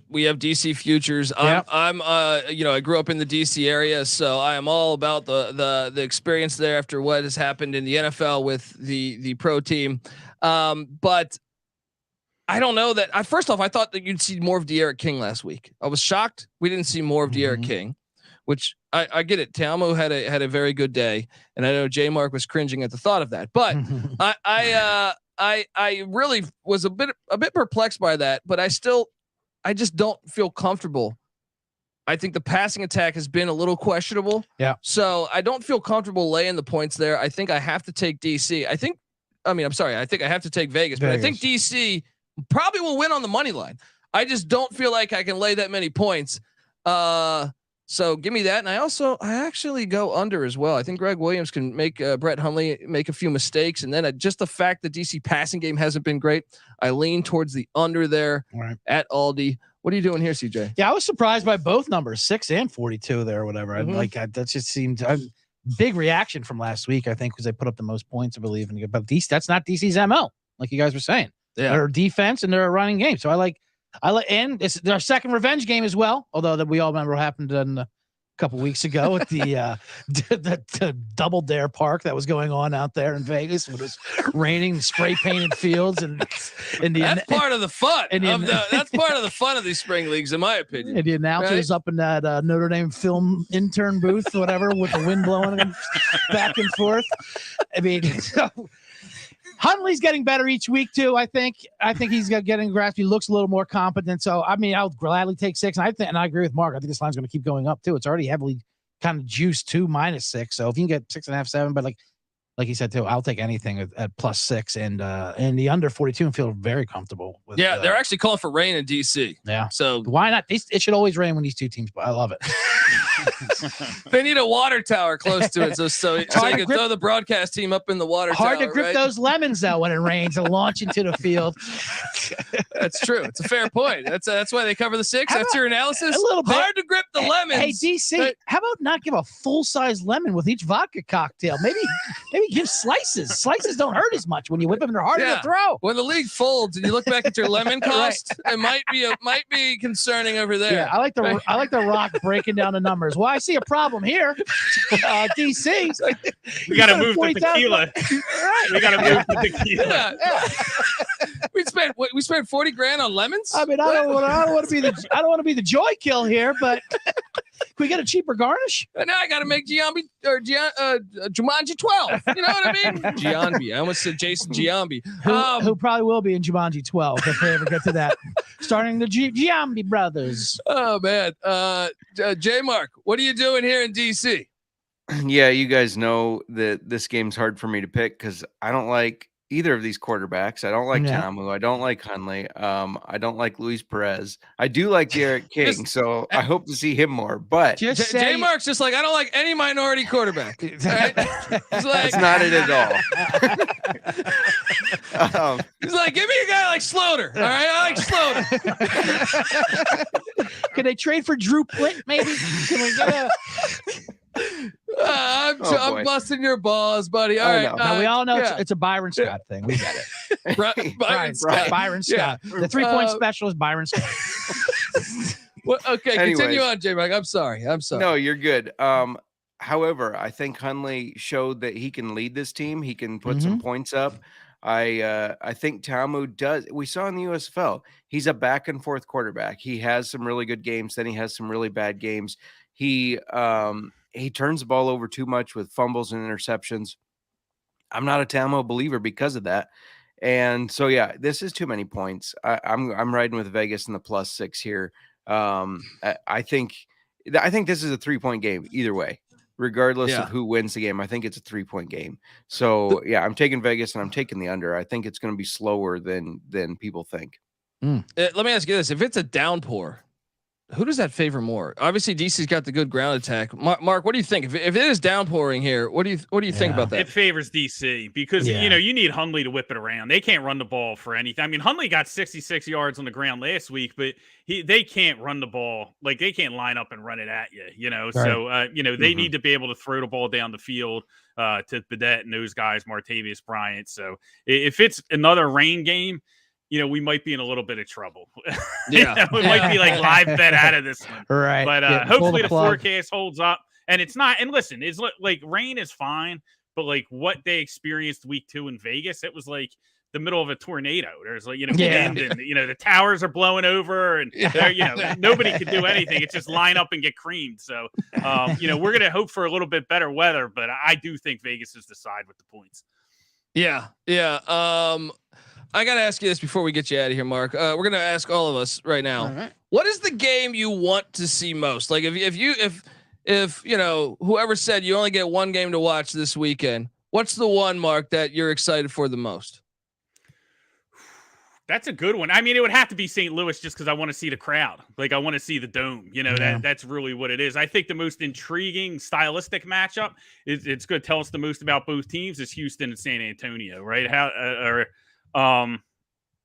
we have DC futures. I'm I grew up in the DC area, so I am all about the experience there after what has happened in the NFL with the pro team. But I don't know that. First off, I thought that you'd see more of De'Aaron King last week. I was shocked we didn't see more of De'Aaron King, which I get it. Talmo had a very good day, and I know J Mark was cringing at the thought of that. But I really was a bit perplexed by that, but I just don't feel comfortable. I think the passing attack has been a little questionable. Yeah. So I don't feel comfortable laying the points there. I think I have to take DC. I think I have to take Vegas, but I think DC probably will win on the money line. I just don't feel like I can lay that many points. So give me that. And I actually go under as well. I think Greg Williams can make Brett Hundley make a few mistakes. And then just the fact that DC passing game hasn't been great, I lean towards the under there at Aldi. What are you doing here, CJ? Yeah, I was surprised by both numbers, 6 and 42 there or whatever. That just seemed big reaction from last week, I think, because they put up the most points, I believe. But that's not DC's MO, like you guys were saying. Yeah. They're defense and they're a running game. So I like, and it's their second revenge game as well. Although that we all remember what happened a couple weeks ago at the Double Dare Park that was going on out there in Vegas when it was raining, spray painted fields, and that's part of the fun. That's part of the fun of these spring leagues, in my opinion. And the announcers up in that Notre Dame film intern booth, whatever, with the wind blowing them back and forth. I mean. Hundley's getting better each week too. I think he's getting grasp. He looks a little more competent. So I'll gladly take 6. And I agree with Mark. I think this line's going to keep going up too. It's already heavily kind of juiced to -6. So if you can get 6.5, 7, but like he said too, I'll take anything at +6 and the under 42 and feel very comfortable with. Yeah, they're actually calling for rain in DC. Yeah, so why not? It should always rain when these two teams. I love it. They need a water tower close to it, so you can throw the broadcast team up in the water tower. Hard to grip those lemons though when it rains and launch into the field. That's true. It's a fair point. That's why they cover the 6. That's your analysis. A little bit. Hard to grip the lemons. Hey DC, how about not give a full size lemon with each vodka cocktail? Maybe give slices. Slices don't hurt as much when you whip them. They're harder to throw. When the league folds and you look back at your lemon cost, it might be concerning over there. Yeah, I like the Rock breaking down the numbers. Well, I see a problem here. DC, we got to move the tequila. We got to move the tequila. Yeah. We spent 40 grand on lemons. I mean, I don't want to be the joy kill here, but can we get a cheaper garnish? And now I got to make Jumanji 12. You know what I mean? Giambi. I almost said Jason Giambi. Who probably will be in Jumanji 12 if they ever get to that. Starting the Giambi brothers. Oh man, J Mark, what are you doing here in DC? Yeah, you guys know that this game's hard for me to pick because I don't like either of these quarterbacks. I don't like Tamu. I don't like Hundley. I don't like Luis Perez. I do like De'Aaron King, so I hope to see him more. But J Mark's just like, I don't like any minority quarterback. Right? He's like, that's not it at all. He's like, give me a guy like Slaughter. All right, I like Slaughter. Can they trade for Drew Plitt? Maybe. Can we get a? I'm busting your balls, buddy. All right. Now we all know it's a Byron Scott thing. We get it. Byron Scott. Byron Scott. The 3-point special is Byron Scott. Well, okay, continue on, J-Mac. I'm sorry. No, you're good. However, I think Hundley showed that he can lead this team. He can put some points up. I think Tamu does. We saw in the USFL, he's a back and forth quarterback. He has some really good games, then he has some really bad games. He turns the ball over too much with fumbles and interceptions. I'm not a Tamu believer because of that. And so, yeah, this is too many points. I'm riding with Vegas in the +6 here. I think this is a 3-point game either way. regardless of who wins the game. I think it's a 3-point game. So yeah, I'm taking Vegas and I'm taking the under. I think it's going to be slower than people think. Let me ask you this: if it's a downpour, who does that favor more? Obviously, DC's got the good ground attack. Mark, what do you think? If it is downpouring here, what do you think about that? It favors DC because you need Hundley to whip it around. They can't run the ball for anything. I mean, Hundley got 66 yards on the ground last week, but they can't run the ball. Like, they can't line up and run it at you. Right. So they need to be able to throw the ball down the field to Bedette and those guys, Martavius Bryant. So if it's another rain game, we might be in a little bit of trouble. Yeah. We might be like live bet out of this one. Right. But hopefully the forecast holds up. And it's not. And listen, it's like rain is fine, but like what they experienced week 2 in Vegas, it was like the middle of a tornado. There's like, wind and, the towers are blowing over and, nobody could do anything. It's just line up and get creamed. So, we're going to hope for a little bit better weather, but I do think Vegas is the side with the points. Yeah. Yeah. I got to ask you this before we get you out of here, Mark. We're going to ask all of us right now. Right. What is the game you want to see most? Like if whoever said you only get one game to watch this weekend, what's the one, Mark, that you're excited for the most? That's a good one. I mean, it would have to be St. Louis just because I want to see the crowd. Like, I want to see the dome. That's really what it is. I think the most intriguing stylistic matchup it's going to tell us the most about both teams is Houston and San Antonio, right? I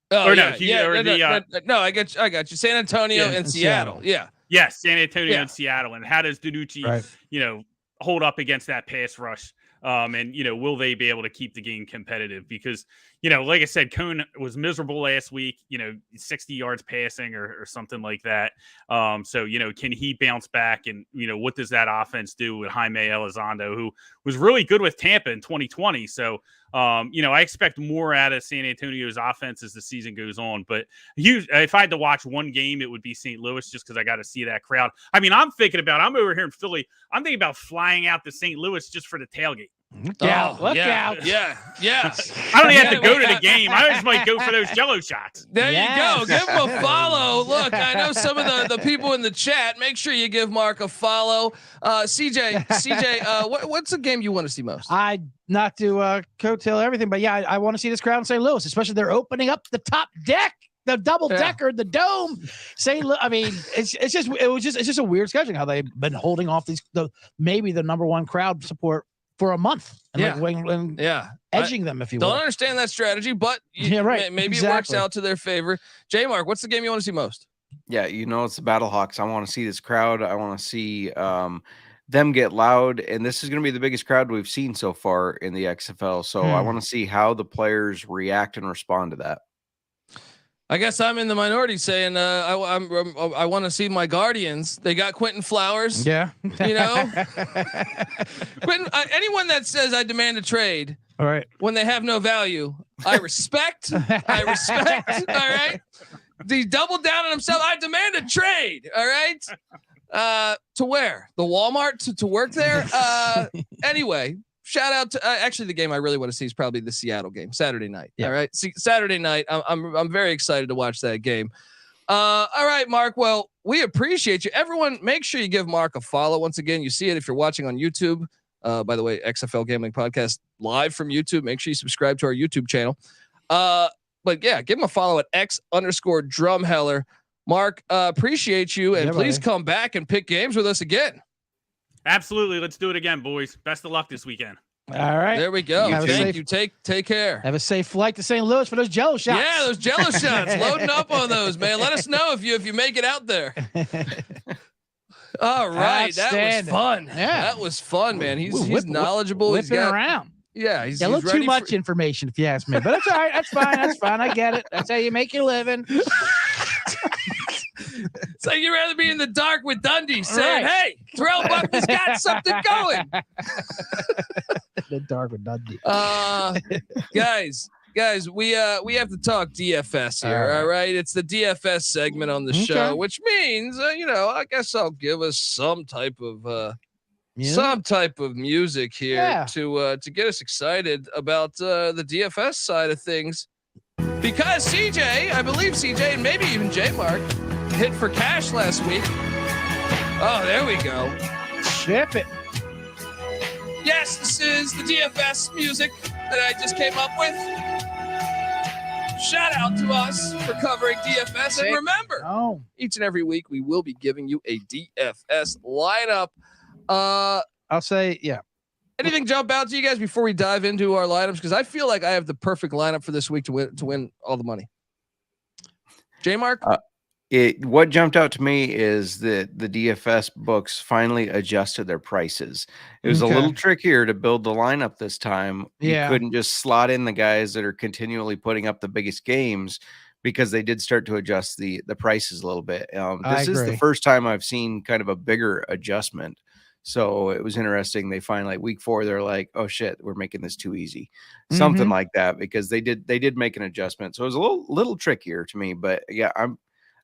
got you. San Antonio and Seattle. Yeah. Yes, San Antonio and Seattle. And how does Danucci, hold up against that pass rush? And will they be able to keep the game competitive? Because, like I said, Cone was miserable last week, 60 yards passing or something like that. So, can he bounce back? And, what does that offense do with Jaime Elizondo, who was really good with Tampa in 2020? So, I expect more out of San Antonio's offense as the season goes on. But if I had to watch one game, it would be St. Louis just because I got to see that crowd. I mean, I'm over here in Philly. I'm thinking about flying out to St. Louis just for the tailgate. Look out. Yeah. I don't even have to go to the game. I just might go for those Jello shots. There you go. Give him a follow. Look, I know some of the people in the chat. Make sure you give Mark a follow. CJ, what's the game you want to see most? Not to coattail everything, but I want to see this crowd in St. Louis, especially they're opening up the top deck, the double decker, the dome. It's just a weird scheduling how they've been holding off maybe the number one crowd support for a month and edging them, if you will. Don't understand that strategy, but maybe it works out to their favor. J Mark, what's the game you want to see most? Yeah, it's the Battlehawks. I want to see this crowd. I want to see them get loud, and this is going to be the biggest crowd we've seen so far in the XFL. So I want to see how the players react and respond to that. I guess I'm in the minority saying I want to see my Guardians. They got Quentin Flowers. Yeah. Quentin. Anyone that says I demand a trade, all right, when they have no value, I respect. All right. They double down on himself. I demand a trade. All right. To where? The Walmart to work there. Anyway. Shout out to actually the game I really want to see is probably the Seattle game Saturday night. Yeah. All right. Saturday night. I'm very excited to watch that game. All right, Mark. Well, we appreciate you. Everyone, make sure you give Mark a follow. Once again, you see it if you're watching on YouTube. By the way, XFL Gambling Podcast live from YouTube. Make sure you subscribe to our YouTube channel. But yeah, give him a follow at X_Drumheller. Mark, appreciate you, and please come back and pick games with us again. Absolutely. Let's do it again, boys. Best of luck this weekend. All right. There we go. Thank you. Take care. Have a safe flight to St. Louis for those Jello shots. Yeah, those Jello shots. Loading up on those, man. Let us know if you make it out there. All right. That was fun. Yeah. That was fun, man. He's knowledgeable. He's got around. Yeah, he's a little too much information, if you ask me. But that's all right. That's fine. That's fine. I get it. That's how you make your living. It's like you'd rather be in the dark with Dundee saying, "Hey, Terrell Buckner's got something going." The dark with Dundee. Guys, we have to talk DFS here. All right, it's the DFS segment on the show, which means I guess I'll give us some type of music here to get us excited about the DFS side of things. Because I believe CJ, and maybe even J Mark, hit for cash last week. Oh, there we go. Ship it. Yes, this is the DFS music that I just came up with. Shout out to us for covering DFS. And remember, each and every week we will be giving you a DFS lineup. I'll say, yeah. Anything jump out to you guys before we dive into our lineups? Because I feel like I have the perfect lineup for this week to win all the money. J Mark? What jumped out to me is that the DFS books finally adjusted their prices. It was a little trickier to build the lineup this time. Yeah. You couldn't just slot in the guys that are continually putting up the biggest games, because they did start to adjust the prices a little bit. This is the first time I've seen kind of a bigger adjustment. So it was interesting. They finally, like week 4, they're like, oh shit, we're making this too easy. Something like that, because they did make an adjustment. So it was a little trickier to me, but yeah,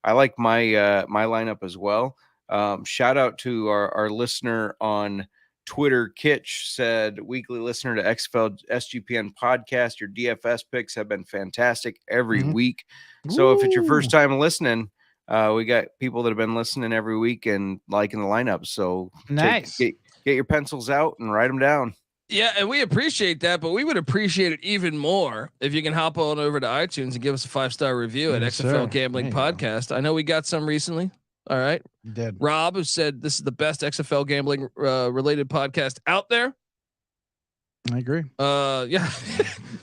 I like my my lineup as well. Shout out to our listener on Twitter. Kitch said, weekly listener to XFL SGPN podcast. Your DFS picks have been fantastic every week. So if it's your first time listening, we got people that have been listening every week and liking the lineup. So nice. Get your pencils out and write them down. Yeah, and we appreciate that, but we would appreciate it even more if you can hop on over to iTunes and give us a 5-star review at XFL Gambling Podcast. I know we got some recently. All right. Did. Rob, who said this is the best XFL gambling related podcast out there. I agree. Yeah.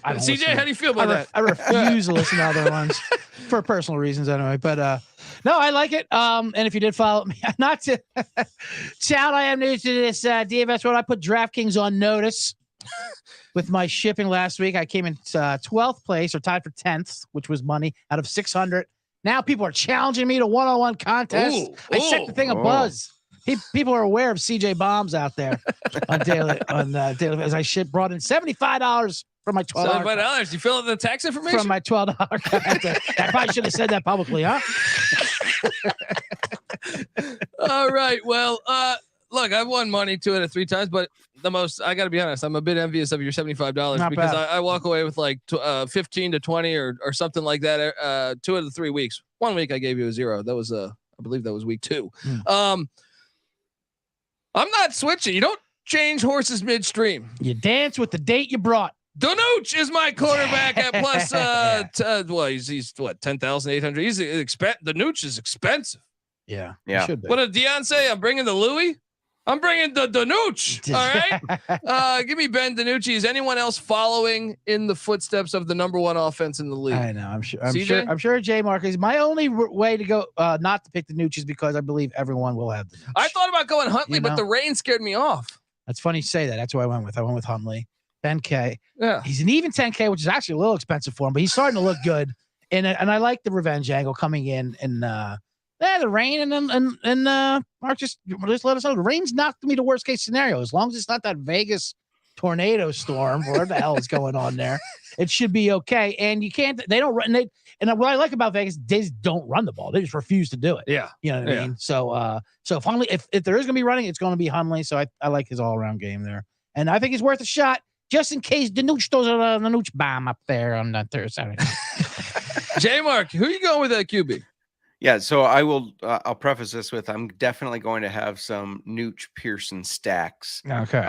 CJ, how do you feel about that? I refuse to listen to other ones for personal reasons anyway. But no, I like it. And if you did follow me, not to shout, I am new to this DFS world. I put DraftKings on notice with my shipping last week. I came in 12th place, or tied for 10th, which was money out of 600. Now people are challenging me to one-on-one contests. I set the thing a buzz. People are aware of CJ bombs out there on daily as I brought in $75 from my $12. $75. You fill out the tax information from my $12 contest. I probably should have said that publicly, huh? All right. Well, look, I've won money 2 out of 3 times, but I got to be honest, I'm a bit envious of your $75 because I walk away with like 15 to 20 or something like that. 2 out of 3 weeks. 1 week I gave you a 0. That was I believe that was week 2. I'm not switching. You don't change horses midstream. You dance with the date you brought. Danucci is my quarterback at plus he's what, 10,800. He's Danucci is expensive. Yeah. What did Dion say? I'm bringing the Louis. I'm bringing the Danucci. All right. Give me Ben DiNucci. Is anyone else following in the footsteps of the number 1 offense in the league? I know. I'm sure J Mark is my only way to go not to pick the DiNucci is because I believe everyone will have the DiNucci. I thought about going Huntley, but the rain scared me off. That's funny you say that. That's who I went with. I went with Huntley. 10K. Yeah. He's an even 10K, which is actually a little expensive for him, but he's starting to look good. And I like the revenge angle coming in and the rain and Mark just let us know. The rain's not gonna be the worst case scenario. As long as it's not that Vegas tornado storm, whatever the hell is going on there, it should be okay. And they don't run. And what I like about Vegas, they just don't run the ball. They just refuse to do it. Yeah. You know what I mean? So if Huntley, if there is gonna be running, it's gonna be Huntley. So I like his all around game there. And I think he's worth a shot just in case Danucci throws a Danucci bomb up there on that Thursday. J Mark, who are you going with at QB? Yeah, so I will. I'll preface this with I'm definitely going to have some Nooch Pearson stacks. Okay.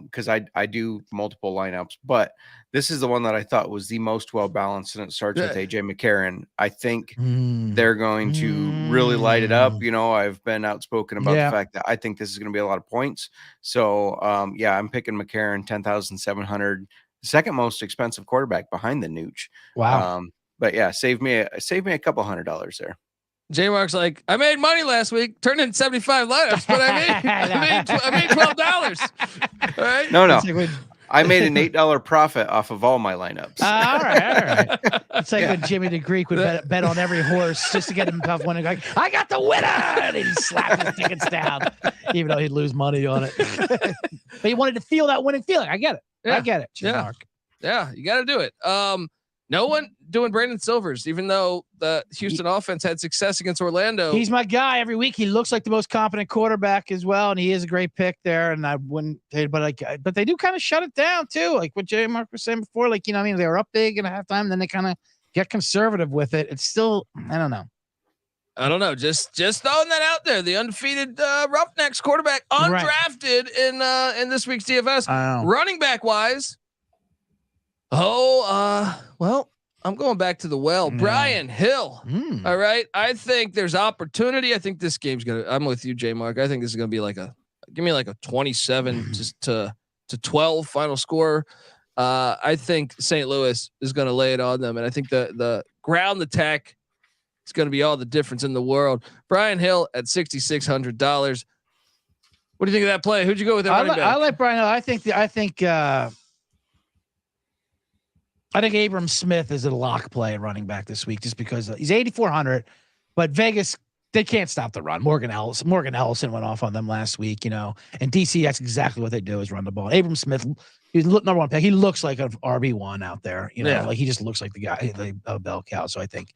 Because I do multiple lineups, but this is the one that I thought was the most well balanced, and it starts with AJ McCarron. I think they're going to really light it up. You know, I've been outspoken about the fact that I think this is going to be a lot of points. So yeah, I'm picking McCarron 10,700, second most expensive quarterback behind the Nooch. Wow. But yeah, save me a couple $100 there. J Mark's like, I made money last week, turned in 75 lineups, but I made $12. All right. No. I made an $8 profit off of all my lineups. All right. It's like when Jimmy the Greek would bet on every horse just to get himself winning. Like, I got the winner, and he'd slap his tickets down, even though he'd lose money on it. But he wanted to feel that winning feeling. I get it. Yeah. I get it. Mark. Yeah, you got to do it. No one doing Brandon Silvers, even though the Houston offense had success against Orlando. He's my guy every week. He looks like the most competent quarterback as well, and he is a great pick there. And I wouldn't, but they do kind of shut it down too, like what J Mark was saying before. Like, you know, what I mean, they were up big in halftime, then they kind of get conservative with it. It's still, I don't know. I don't know. Just throwing that out there. The undefeated Roughnecks quarterback, undrafted in this week's DFS. Running back wise. Well, I'm going back to the well. Brian Hill. All right. I think there's opportunity. I think this game's I'm with you, J Mark. I think this is gonna be give me like a 27 to 12 final score. I think St. Louis is gonna lay it on them, and I think the ground attack is gonna be all the difference in the world. Brian Hill at $6,600. What do you think of that play? Who'd you go with? I like Brian Hill. I think Abram Smith is a lock play at running back this week, just because he's 8,400, but Vegas, they can't stop the run. Morgan Ellison went off on them last week, and DC, that's exactly what they do, is run the ball. Abram Smith, he's number one pick. He looks like an RB1 out there, like he just looks like the guy, the bell cow. So I think,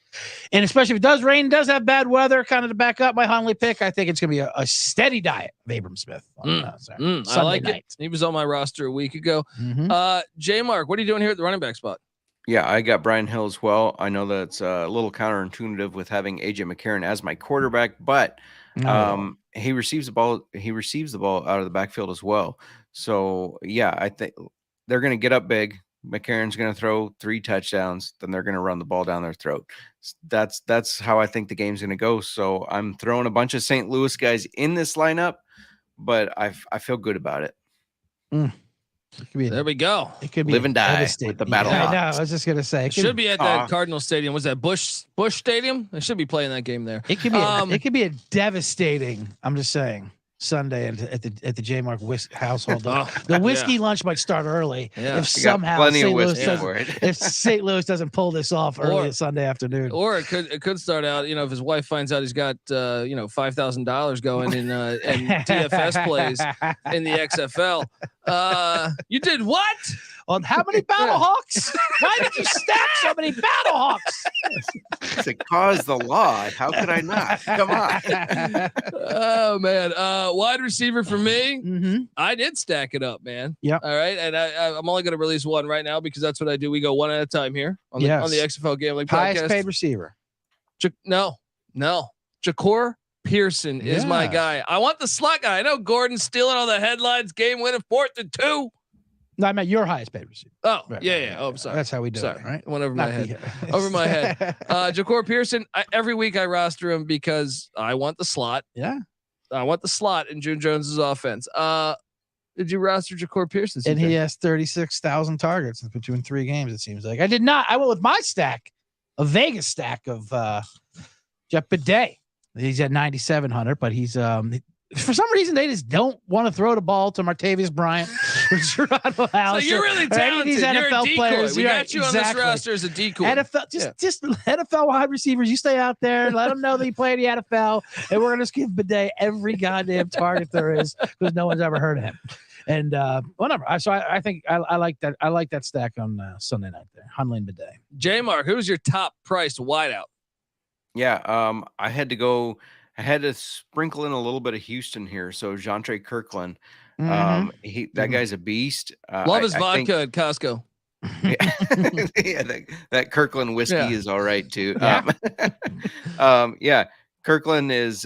and especially if it does rain, does have bad weather, kind of to back up my Hundley pick, I think it's going to be a steady diet of Abram Smith. I like it. He was on my roster a week ago. J Mark, what are you doing here at the running back spot? Yeah, I got Brian Hill as well. I know that's a little counterintuitive with having AJ McCarron as my quarterback, but he receives the ball. He receives the ball out of the backfield as well. So yeah, I think they're going to get up big. McCarron's going to throw 3 touchdowns. Then they're going to run the ball down their throat. That's how I think the game's going to go. So I'm throwing a bunch of St. Louis guys in this lineup, but I feel good about it. There we go. It could be live and die with the battle. I know. I was just gonna say it should be at that Cardinal Stadium. Was that Bush Stadium? They should be playing that game there. It could be. It could be a devastating. I'm just saying. Sunday at the J Mark household. The whiskey lunch might start early if somehow if St. Louis doesn't pull this off early Sunday afternoon. Or it could start out, if his wife finds out he's got $5,000 going in DFS plays in the XFL. You did what? On how many Battlehawks? Why did you stack so many Battlehawks? To cause the law. How could I not? Come on. Oh man. Wide receiver for me. I did stack it up, man. Yeah. All right. And I'm only going to release one right now because that's what I do. We go one at a time here on the XFL Gambling Podcast. Highest paid receiver. No. Ja'Cory Pearson is my guy. I want the slot guy. I know Gordon's stealing all the headlines. Game winning 4th and 2. No, I meant your highest paid receiver. Oh, yeah. Oh, I'm sorry. That's how we do it, right? Went over my head. Over my head. Ja'Cory Pearson, every week I roster him because I want the slot. Yeah. I want the slot in June Jones's offense. Did you roster Ja'Cory Pearson? And he has 36,000 targets between 3 games, it seems like. I did not. I went with my stack, a Vegas stack of Jeff Bidet. He's at 9,700, but he's for some reason they just don't want to throw the ball to Martavius Bryant or Geronimo Allison. So you're really talented. These NFL you're a decoy. players. We got you on this roster as a decoy. NFL, just NFL wide receivers. You stay out there and let them know that you play in the NFL, and we're gonna just give Bidet every goddamn target there is because no one's ever heard of him. And whatever. So I think I like that. I like that stack on Sunday night there. Hundley and Bidet. J Mark, who's your top priced wideout? Yeah, I had to sprinkle in a little bit of Houston here. So Jontre Kirkland, that guy's a beast. Love his vodka at Costco. That Kirkland whiskey is all right too. Kirkland is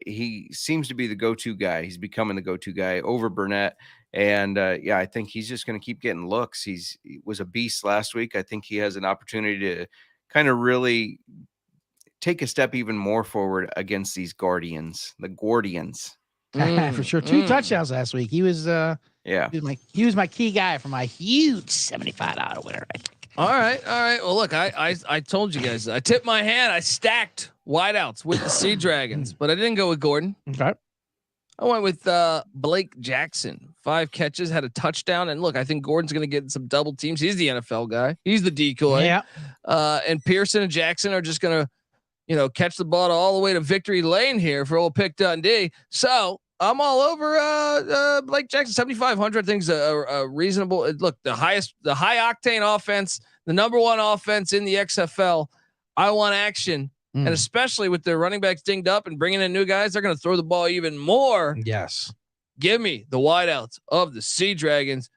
he seems to be the go-to guy. He's becoming the go-to guy over Burnett. And I think he's just going to keep getting looks. He was a beast last week. I think he has an opportunity to kind of really take a step even more forward against these the Guardians. For sure. 2 touchdowns last week. He was he was my key guy for my huge $75 winner, I think. All right. Well, look, I told you guys, I tipped my hand. I stacked wideouts with the Sea Dragons, but I didn't go with Gordon. Okay. I went with Blake Jackson. 5 catches, had a touchdown. And look, I think Gordon's going to get some double teams. He's the NFL guy. He's the decoy. Yeah. And Pearson and Jackson are just going to, catch the ball all the way to victory lane here for old Pick Dundee. So I'm all over Blake Jackson. 7,500 I think is a reasonable. Look, the high octane offense, the number 1 offense in the XFL. I want action. And especially with their running backs dinged up and bringing in new guys, they're going to throw the ball even more. Yes. Give me the wideouts of the Sea Dragons.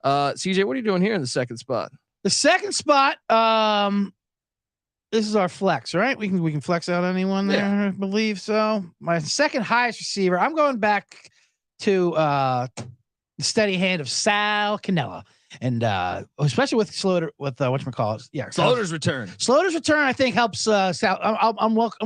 CJ, what are you doing here in the second spot? The second spot, this is our flex, right? We can flex out anyone there, I believe so. My second highest receiver, I'm going back to the steady hand of Sal Cannella. And especially with Slaughter, with whatchamacallit. Yeah. Slaughter's return. Slaughter's return, I think, helps Sal. I'm willing to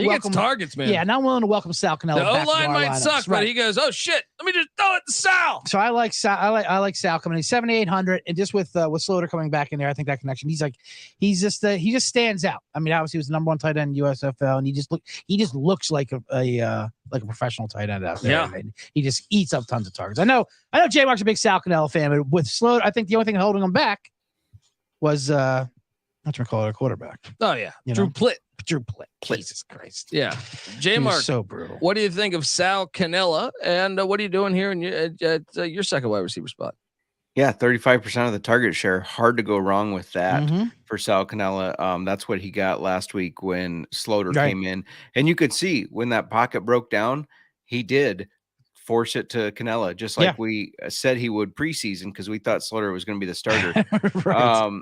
He welcome gets targets, man. Yeah, and I'm willing to welcome Sal Cannella. The back O-line into our might lineups. suck, but he goes, "Oh shit, let me just throw it to Sal." So I like Sal. I like Sal coming in 7,800, and just with Slaughter coming back in there, I think that connection. He just stands out. I mean, obviously he was the number 1 tight end in USFL, and he just looks like a professional tight end out there. Yeah, and he just eats up tons of targets. I know J Mark's a big Sal Cannella fan, but with Slaughter, I think the only thing holding him back was whatchamacallit, a quarterback. Oh yeah, Drew Plitt. Jesus Christ. Yeah, J Mark. So brutal. What do you think of Sal Cannella, and what are you doing here in your second wide receiver spot? Yeah, 35% of the target share. Hard to go wrong with that Mm-hmm. for Sal Cannella. That's what he got last week when Slaughter came in. And you could see when that pocket broke down, he did force it to Cannella, just like we said he would preseason, because we thought Slaughter was going to be the starter. Right.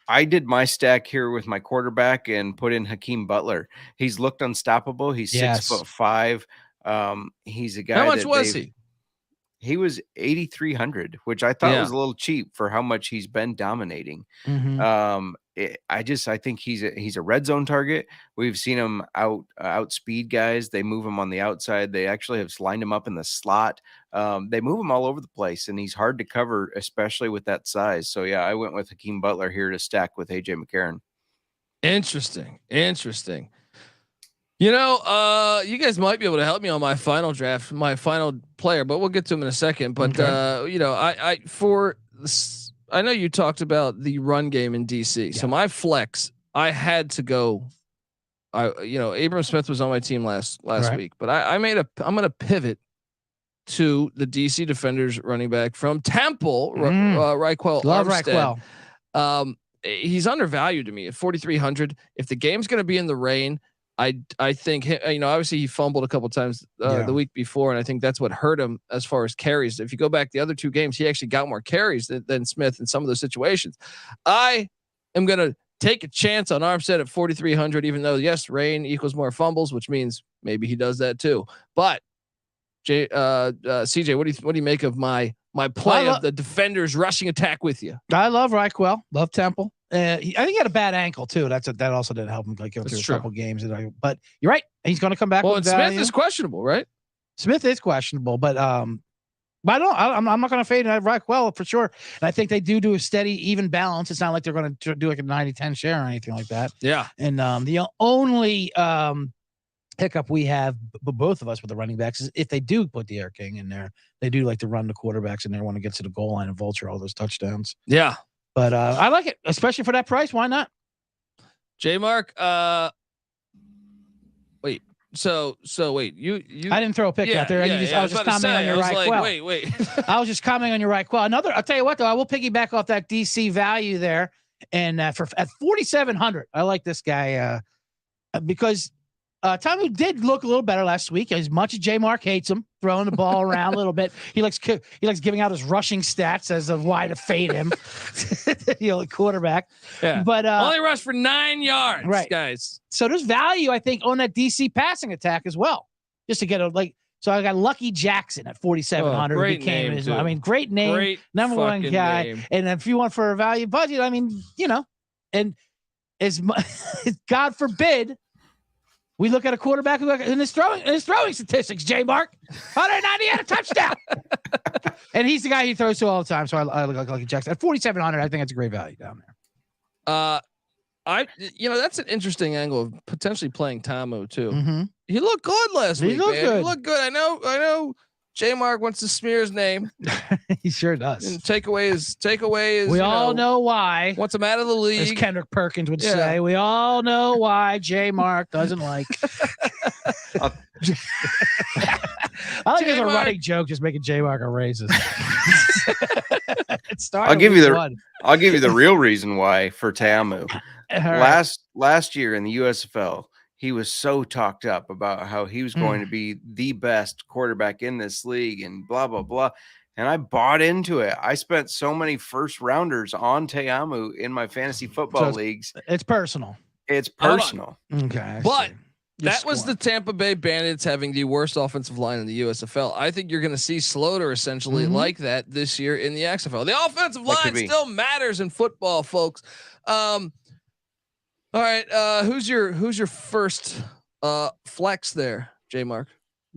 I did my stack here with my quarterback and put in Hakeem Butler. He's looked unstoppable. He's 6'5". He's a guy. How much was he? He was 8,300, which I thought was a little cheap for how much he's been dominating. Mm-hmm. I think he's a red zone target. We've seen him outspeed guys. They move him on the outside. They actually have lined him up in the slot. They move him all over the place, and he's hard to cover, especially with that size. So yeah, I went with Hakeem Butler here to stack with AJ McCarron. Interesting. You know, you guys might be able to help me on my final draft, my final player, but we'll get to him in a second. But you know, I know you talked about the run game in DC. So my flex, I had to go. Abram Smith was on my team last week, but I'm going to pivot to the DC Defenders running back from Temple, Raquel Armstead. He's undervalued to me at 4,300. If the game's going to be in the rain, I think obviously he fumbled a couple times the week before, and I think that's what hurt him as far as carries. If you go back the other 2 games, he actually got more carries than Smith in some of those situations. I am going to take a chance on Armstead at 4,300, even though yes, rain equals more fumbles, which means maybe he does that too. But CJ, what do you make of my play of the Defenders rushing attack with you? I love Raquel, love Temple. I think he had a bad ankle too. That also didn't help him go through a couple games. But you're right. He's going to come back. Well, Smith is questionable, right? Smith is questionable, but I'm not going to fade Raquel for sure. And I think they do a steady, even balance. It's not like they're going to do like a 90-10 share or anything like that. Yeah. And the only hiccup we have, both of us with the running backs, is if they do put the Air King in there, they do like to run the quarterbacks in there when it gets to the goal line and vulture all those touchdowns. Yeah. But I like it, especially for that price. Why not? J Mark, wait. So wait, you I didn't throw a pick out there. I was just commenting on your Raquel. Wait. I was just commenting on your Raquel. I'll tell you what though, I will piggyback off that DC value there. And at 4,700, I like this guy because Tamu did look a little better last week. As much as J Mark hates him throwing the ball around a little bit, he likes giving out his rushing stats as of why to fade him. Quarterback. Yeah. But only rushed for 9 yards, right, guys. So there's value, I think, on that DC passing attack as well. Just to get so I got Lucky Jackson at 4,700. Great name, great name, great number 1 guy. Name. And if you want for a value budget, and as God forbid, we look at a quarterback in his throwing statistics, J Mark, 190 and a touchdown. And he's the guy he throws to all the time. So I look like Lucky Jackson at 4,700. I think that's a great value down there. That's an interesting angle of potentially playing Tamu too. Mm-hmm. He looked good last week. He looked good. I know. J Mark wants to smear his name. He sure does. And take away his. We all know why. Wants him out of the league. As Kendrick Perkins would say. We all know why J Mark doesn't like. I like there's a running joke just making J Mark a racist. I'll give you the real reason why for Tamu. Last year in the USFL, he was so talked up about how he was going to be the best quarterback in this league and blah, blah, blah. And I bought into it. I spent so many first rounders on Tamu in my fantasy football leagues. It's personal. It's personal. Okay. But that was the Tampa Bay Bandits having the worst offensive line in the USFL. I think you're going to see Sloter essentially like that this year in the XFL. The offensive line still matters in football, folks. All right. Who's your first flex there, J Mark?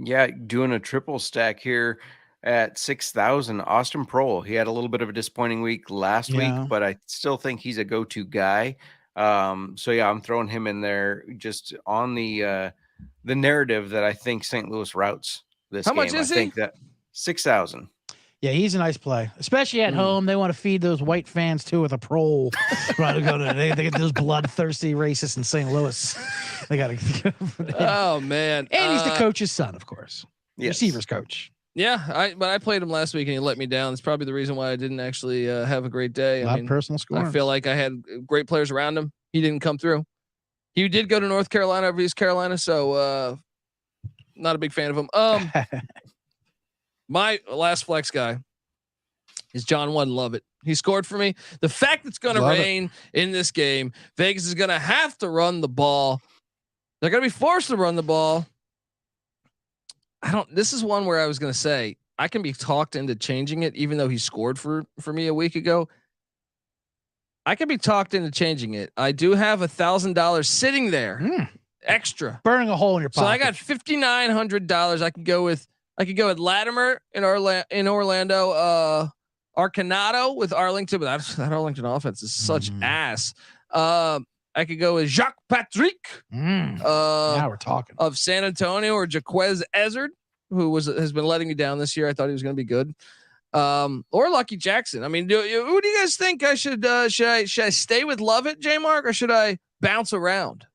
Yeah, doing a triple stack here at 6,000. Austin Prohl. He had a little bit of a disappointing week last week, but I still think he's a go-to guy. So yeah, I'm throwing him in there just on the narrative that I think St. Louis routes this game. How much is he? I think that 6,000. Yeah, he's a nice play, especially at home. They want to feed those white fans too with a Prohl. They get those bloodthirsty racists in St. Louis. They got to. Oh man! And he's the coach's son, of course. Yes. Receivers coach. Yeah, but I played him last week and he let me down. That's probably the reason why I didn't actually have a great day. I mean, personal score. I feel like I had great players around him. He didn't come through. He did go to North Carolina over East Carolina, so not a big fan of him. My last flex guy is John Wooden. Love it. He scored for me. The fact it's going to rain in this game, Vegas is going to have to run the ball. They're going to be forced to run the ball. This is one where I was going to say I can be talked into changing it, even though he scored for me a week ago. I can be talked into changing it. I do have $1,000 sitting there, extra, burning a hole in your pocket. So I got $5,900. I could go with Latimer in Orlando, Arcanato with Arlington, but that Arlington offense is such ass. I could go with Jacques Patrick. Now we're talking of San Antonio, or Jaquez Ezzard, who has been letting me down this year. I thought he was going to be good. Or Lucky Jackson. I mean, who do you guys think I should I stay with Lovett, J Mark, or should I bounce around?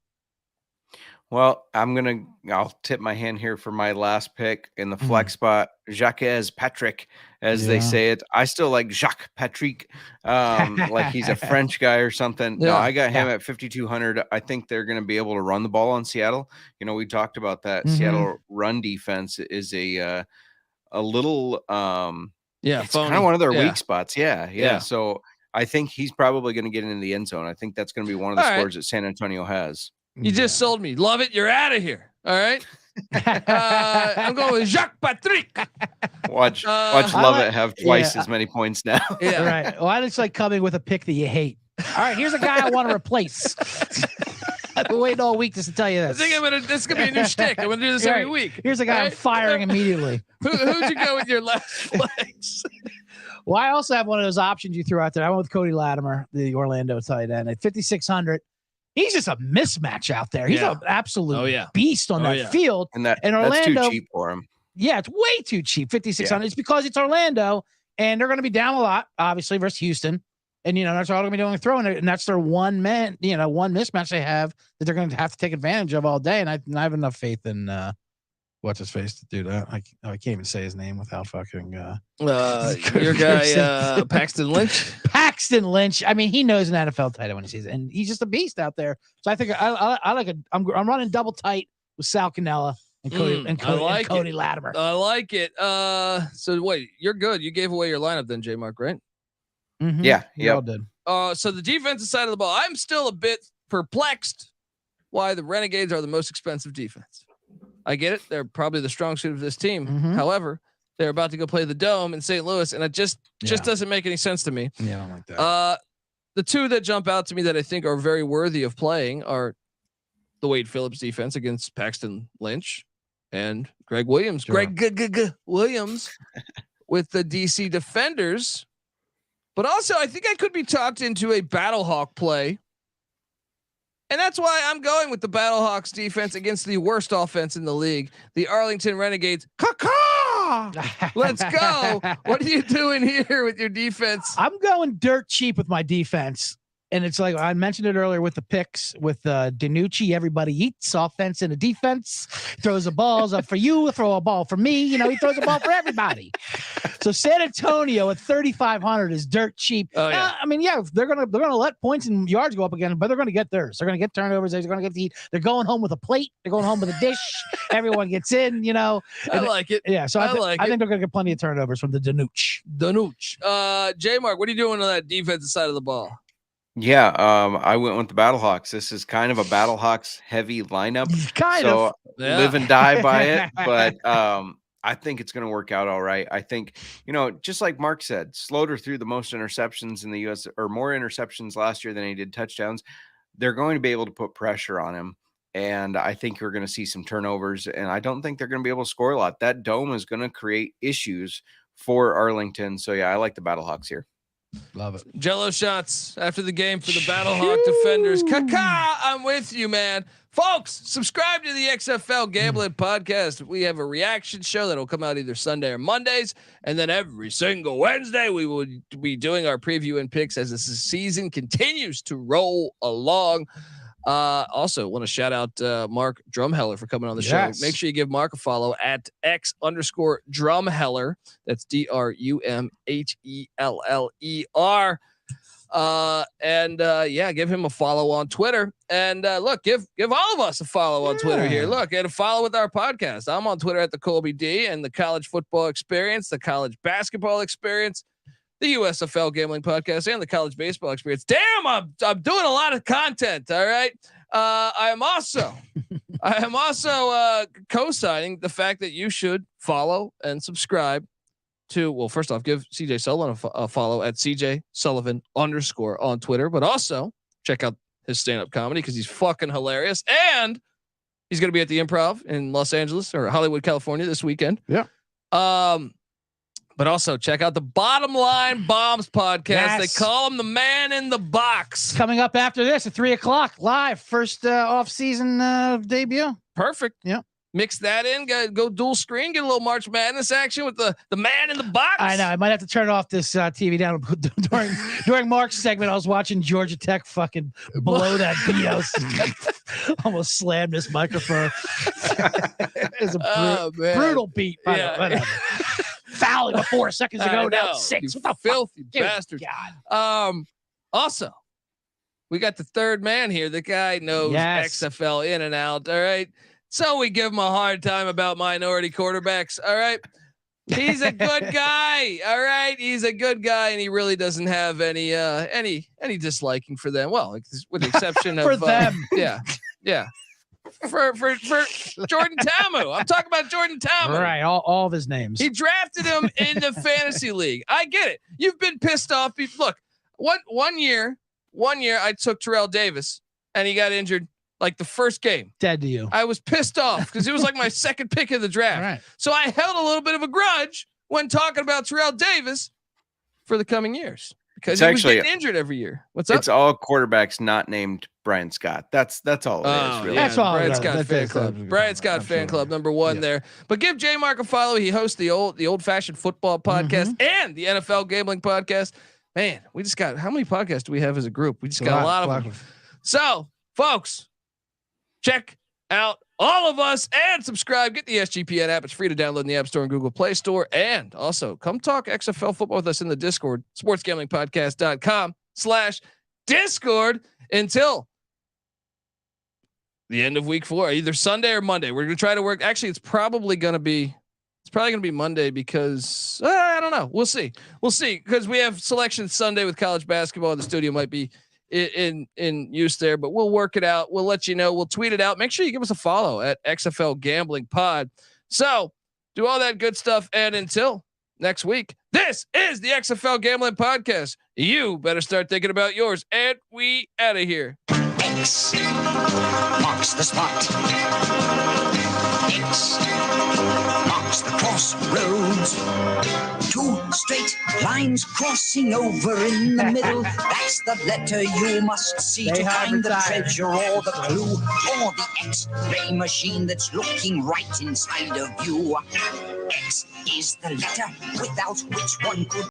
Well, I'll tip my hand here for my last pick in the flex spot, Jacques Patrick, as they say it. I still like Jacques Patrick, like he's a French guy or something. No, I got him at 5,200. I think they're going to be able to run the ball on Seattle. You know, we talked about that. Seattle run defense is a little, it's kind of one of their weak spots. Yeah. So I think he's probably going to get into the end zone. I think that's going to be one of the scores that San Antonio has. You just sold me. Love it. You're out of here. All right. I'm going with Jacques Patrick. Watch Lovett have twice as many points now. Yeah. Right. Well, I just like coming with a pick that you hate. All right. Here's a guy I want to replace. I've been waiting all week just to tell you this. I think this is going to be a new shtick. I'm going to do this every week. Here's a guy I'm firing immediately. Who'd you go with your last flex? Well, I also have one of those options you threw out there. I went with Cody Latimer, the Orlando tight end, at 5,600. He's just a mismatch out there. He's an absolute beast on that field. And Orlando, that's too cheap for him. Yeah, it's way too cheap. 5,600. It's because it's Orlando, and they're going to be down a lot, obviously, versus Houston. And that's all they're going to be doing, throwing it. And that's their one mismatch they have that they're going to have to take advantage of all day. And I have enough faith in what's his face to do that. I can't even say his name without fucking your guy Paxton Lynch. Paxton Lynch. I mean, he knows an NFL tight end when he sees it, and he's just a beast out there. So I think I like it. I'm running double tight with Sal Cannella and Cody Latimer. I like it. So wait, you're good. You gave away your lineup then, J Mark, right? Yeah. All did. So the defensive side of the ball, I'm still a bit perplexed why the Renegades are the most expensive defense. I get it. They're probably the strong suit of this team. However, they're about to go play the Dome in St. Louis, and it just doesn't make any sense to me. Yeah, I don't like that. The two that jump out to me that I think are very worthy of playing are the Wade Phillips defense against Paxton Lynch and Greg Williams. Sure. Williams with the DC Defenders. But also, I think I could be talked into a Battlehawk play. And that's why I'm going with the Battlehawks defense against the worst offense in the league, the Arlington Renegades. Let's go. What are you doing here with your defense? I'm going dirt cheap with my defense. And it's like I mentioned it earlier with the picks with DiNucci. Everybody eats offense and a defense. Throws the balls up for you. Throw a ball for me. He throws a ball for everybody. So San Antonio at 3,500 is dirt cheap. Oh, yeah. I mean, they're gonna let points and yards go up again, but they're gonna get theirs. They're gonna get turnovers. They're gonna get the eat. They're going home with a plate. They're going home with a dish. Everyone gets in. I like it. Yeah. So I think they're gonna get plenty of turnovers from the DiNucci. J Mark, what are you doing on that defensive side of the ball? Yeah, I went with the Battlehawks. This is kind of a Battlehawks heavy lineup. Kind so of. live and die by it. But I think it's going to work out all right. I think, just like Mark said, Sloter threw the most interceptions in the U.S. or more interceptions last year than he did touchdowns. They're going to be able to put pressure on him. And I think you're going to see some turnovers. And I don't think they're going to be able to score a lot. That dome is going to create issues for Arlington. So, yeah, I like the Battlehawks here. Love it. Jello shots after the game for the Battlehawk defenders. Kaka, I'm with you, man. Folks, subscribe to the XFL Gambling Podcast. We have a reaction show that'll come out either Sunday or Mondays. And then every single Wednesday, we will be doing our preview and picks as the season continues to roll along. Also want to shout out Mark Drumheller for coming on the show. Make sure you give Mark a follow at X_Drumheller. That's DRUMHELLER. Give him a follow on Twitter. And look, give all of us a follow on Twitter here. Look, and a follow with our podcast. I'm on Twitter at the Colby D, and the College Football Experience, the College Basketball Experience, the USFL Gambling Podcast, and the College Baseball Experience. Damn, I'm doing a lot of content. All right. I am also co-signing the fact that you should follow and subscribe to, well, first off, give CJ Sullivan a follow at CJ Sullivan _ on Twitter, but also check out his stand-up comedy because he's fucking hilarious. And he's going to be at the Improv in Los Angeles or Hollywood, California this weekend. Yeah. But also check out the Bottom Line Bombs podcast. Yes. They call him the man in the box. Coming up after this at 3:00 live, first off-season debut. Perfect. Yeah. Mix that in. Go dual screen. Get a little March Madness action with the man in the box. I know. I might have to turn off this TV down during Mark's segment. I was watching Georgia Tech fucking blow that BOC. Almost slammed this microphone. It's a brutal beat. Whatever. Fouling with 4 seconds ago. Now 6. What the filthy fuck? bastard. God. Also, we got the third man here. The guy knows XFL in and out. All right. So we give him a hard time about minority quarterbacks. All right. He's a good guy. All right. He's a good guy, and he really doesn't have any disliking for them. Well, with the exception of them. Yeah. For Jordan Tamu. I'm talking about Jordan Tamu. Right. All of his names. He drafted him in the fantasy league. I get it. You've been pissed off. Look, one year I took Terrell Davis and he got injured like the first game. Dead to you. I was pissed off because it was like my second pick of the draft. Right. So I held a little bit of a grudge when talking about Terrell Davis for the coming years because he was getting injured every year. What's up? It's all quarterbacks not named Brian Scott. That's all it is, really. That's all. Brian Scott fan club. Brian Scott fan club #1 there. But give J Mark a follow. He hosts the old fashioned football podcast and the NFL gambling podcast. Man, we just got, how many podcasts do we have as a group? We just got a lot of them. So, folks, check out all of us and subscribe. Get the SGPN app. It's free to download in the App Store and Google Play Store. And also come talk XFL football with us in the Discord, sportsgamblingpodcast.com/Discord until the end of week 4, either Sunday or Monday. We're going to try to work. Actually, it's probably going to be Monday because I don't know. We'll see because we have selection Sunday with college basketball. The studio might be in use there, but we'll work it out. We'll let you know. We'll tweet it out. Make sure you give us a follow at XFL Gambling Pod. So do all that good stuff. And until next week, this is the XFL Gambling Podcast. You better start thinking about yours. And we out of here. X marks the spot. X marks the crossroads. 2 straight lines crossing over in the middle. That's the letter you must see to find the treasure or the clue or the X-ray machine that's looking right inside of you. X is the letter without which one could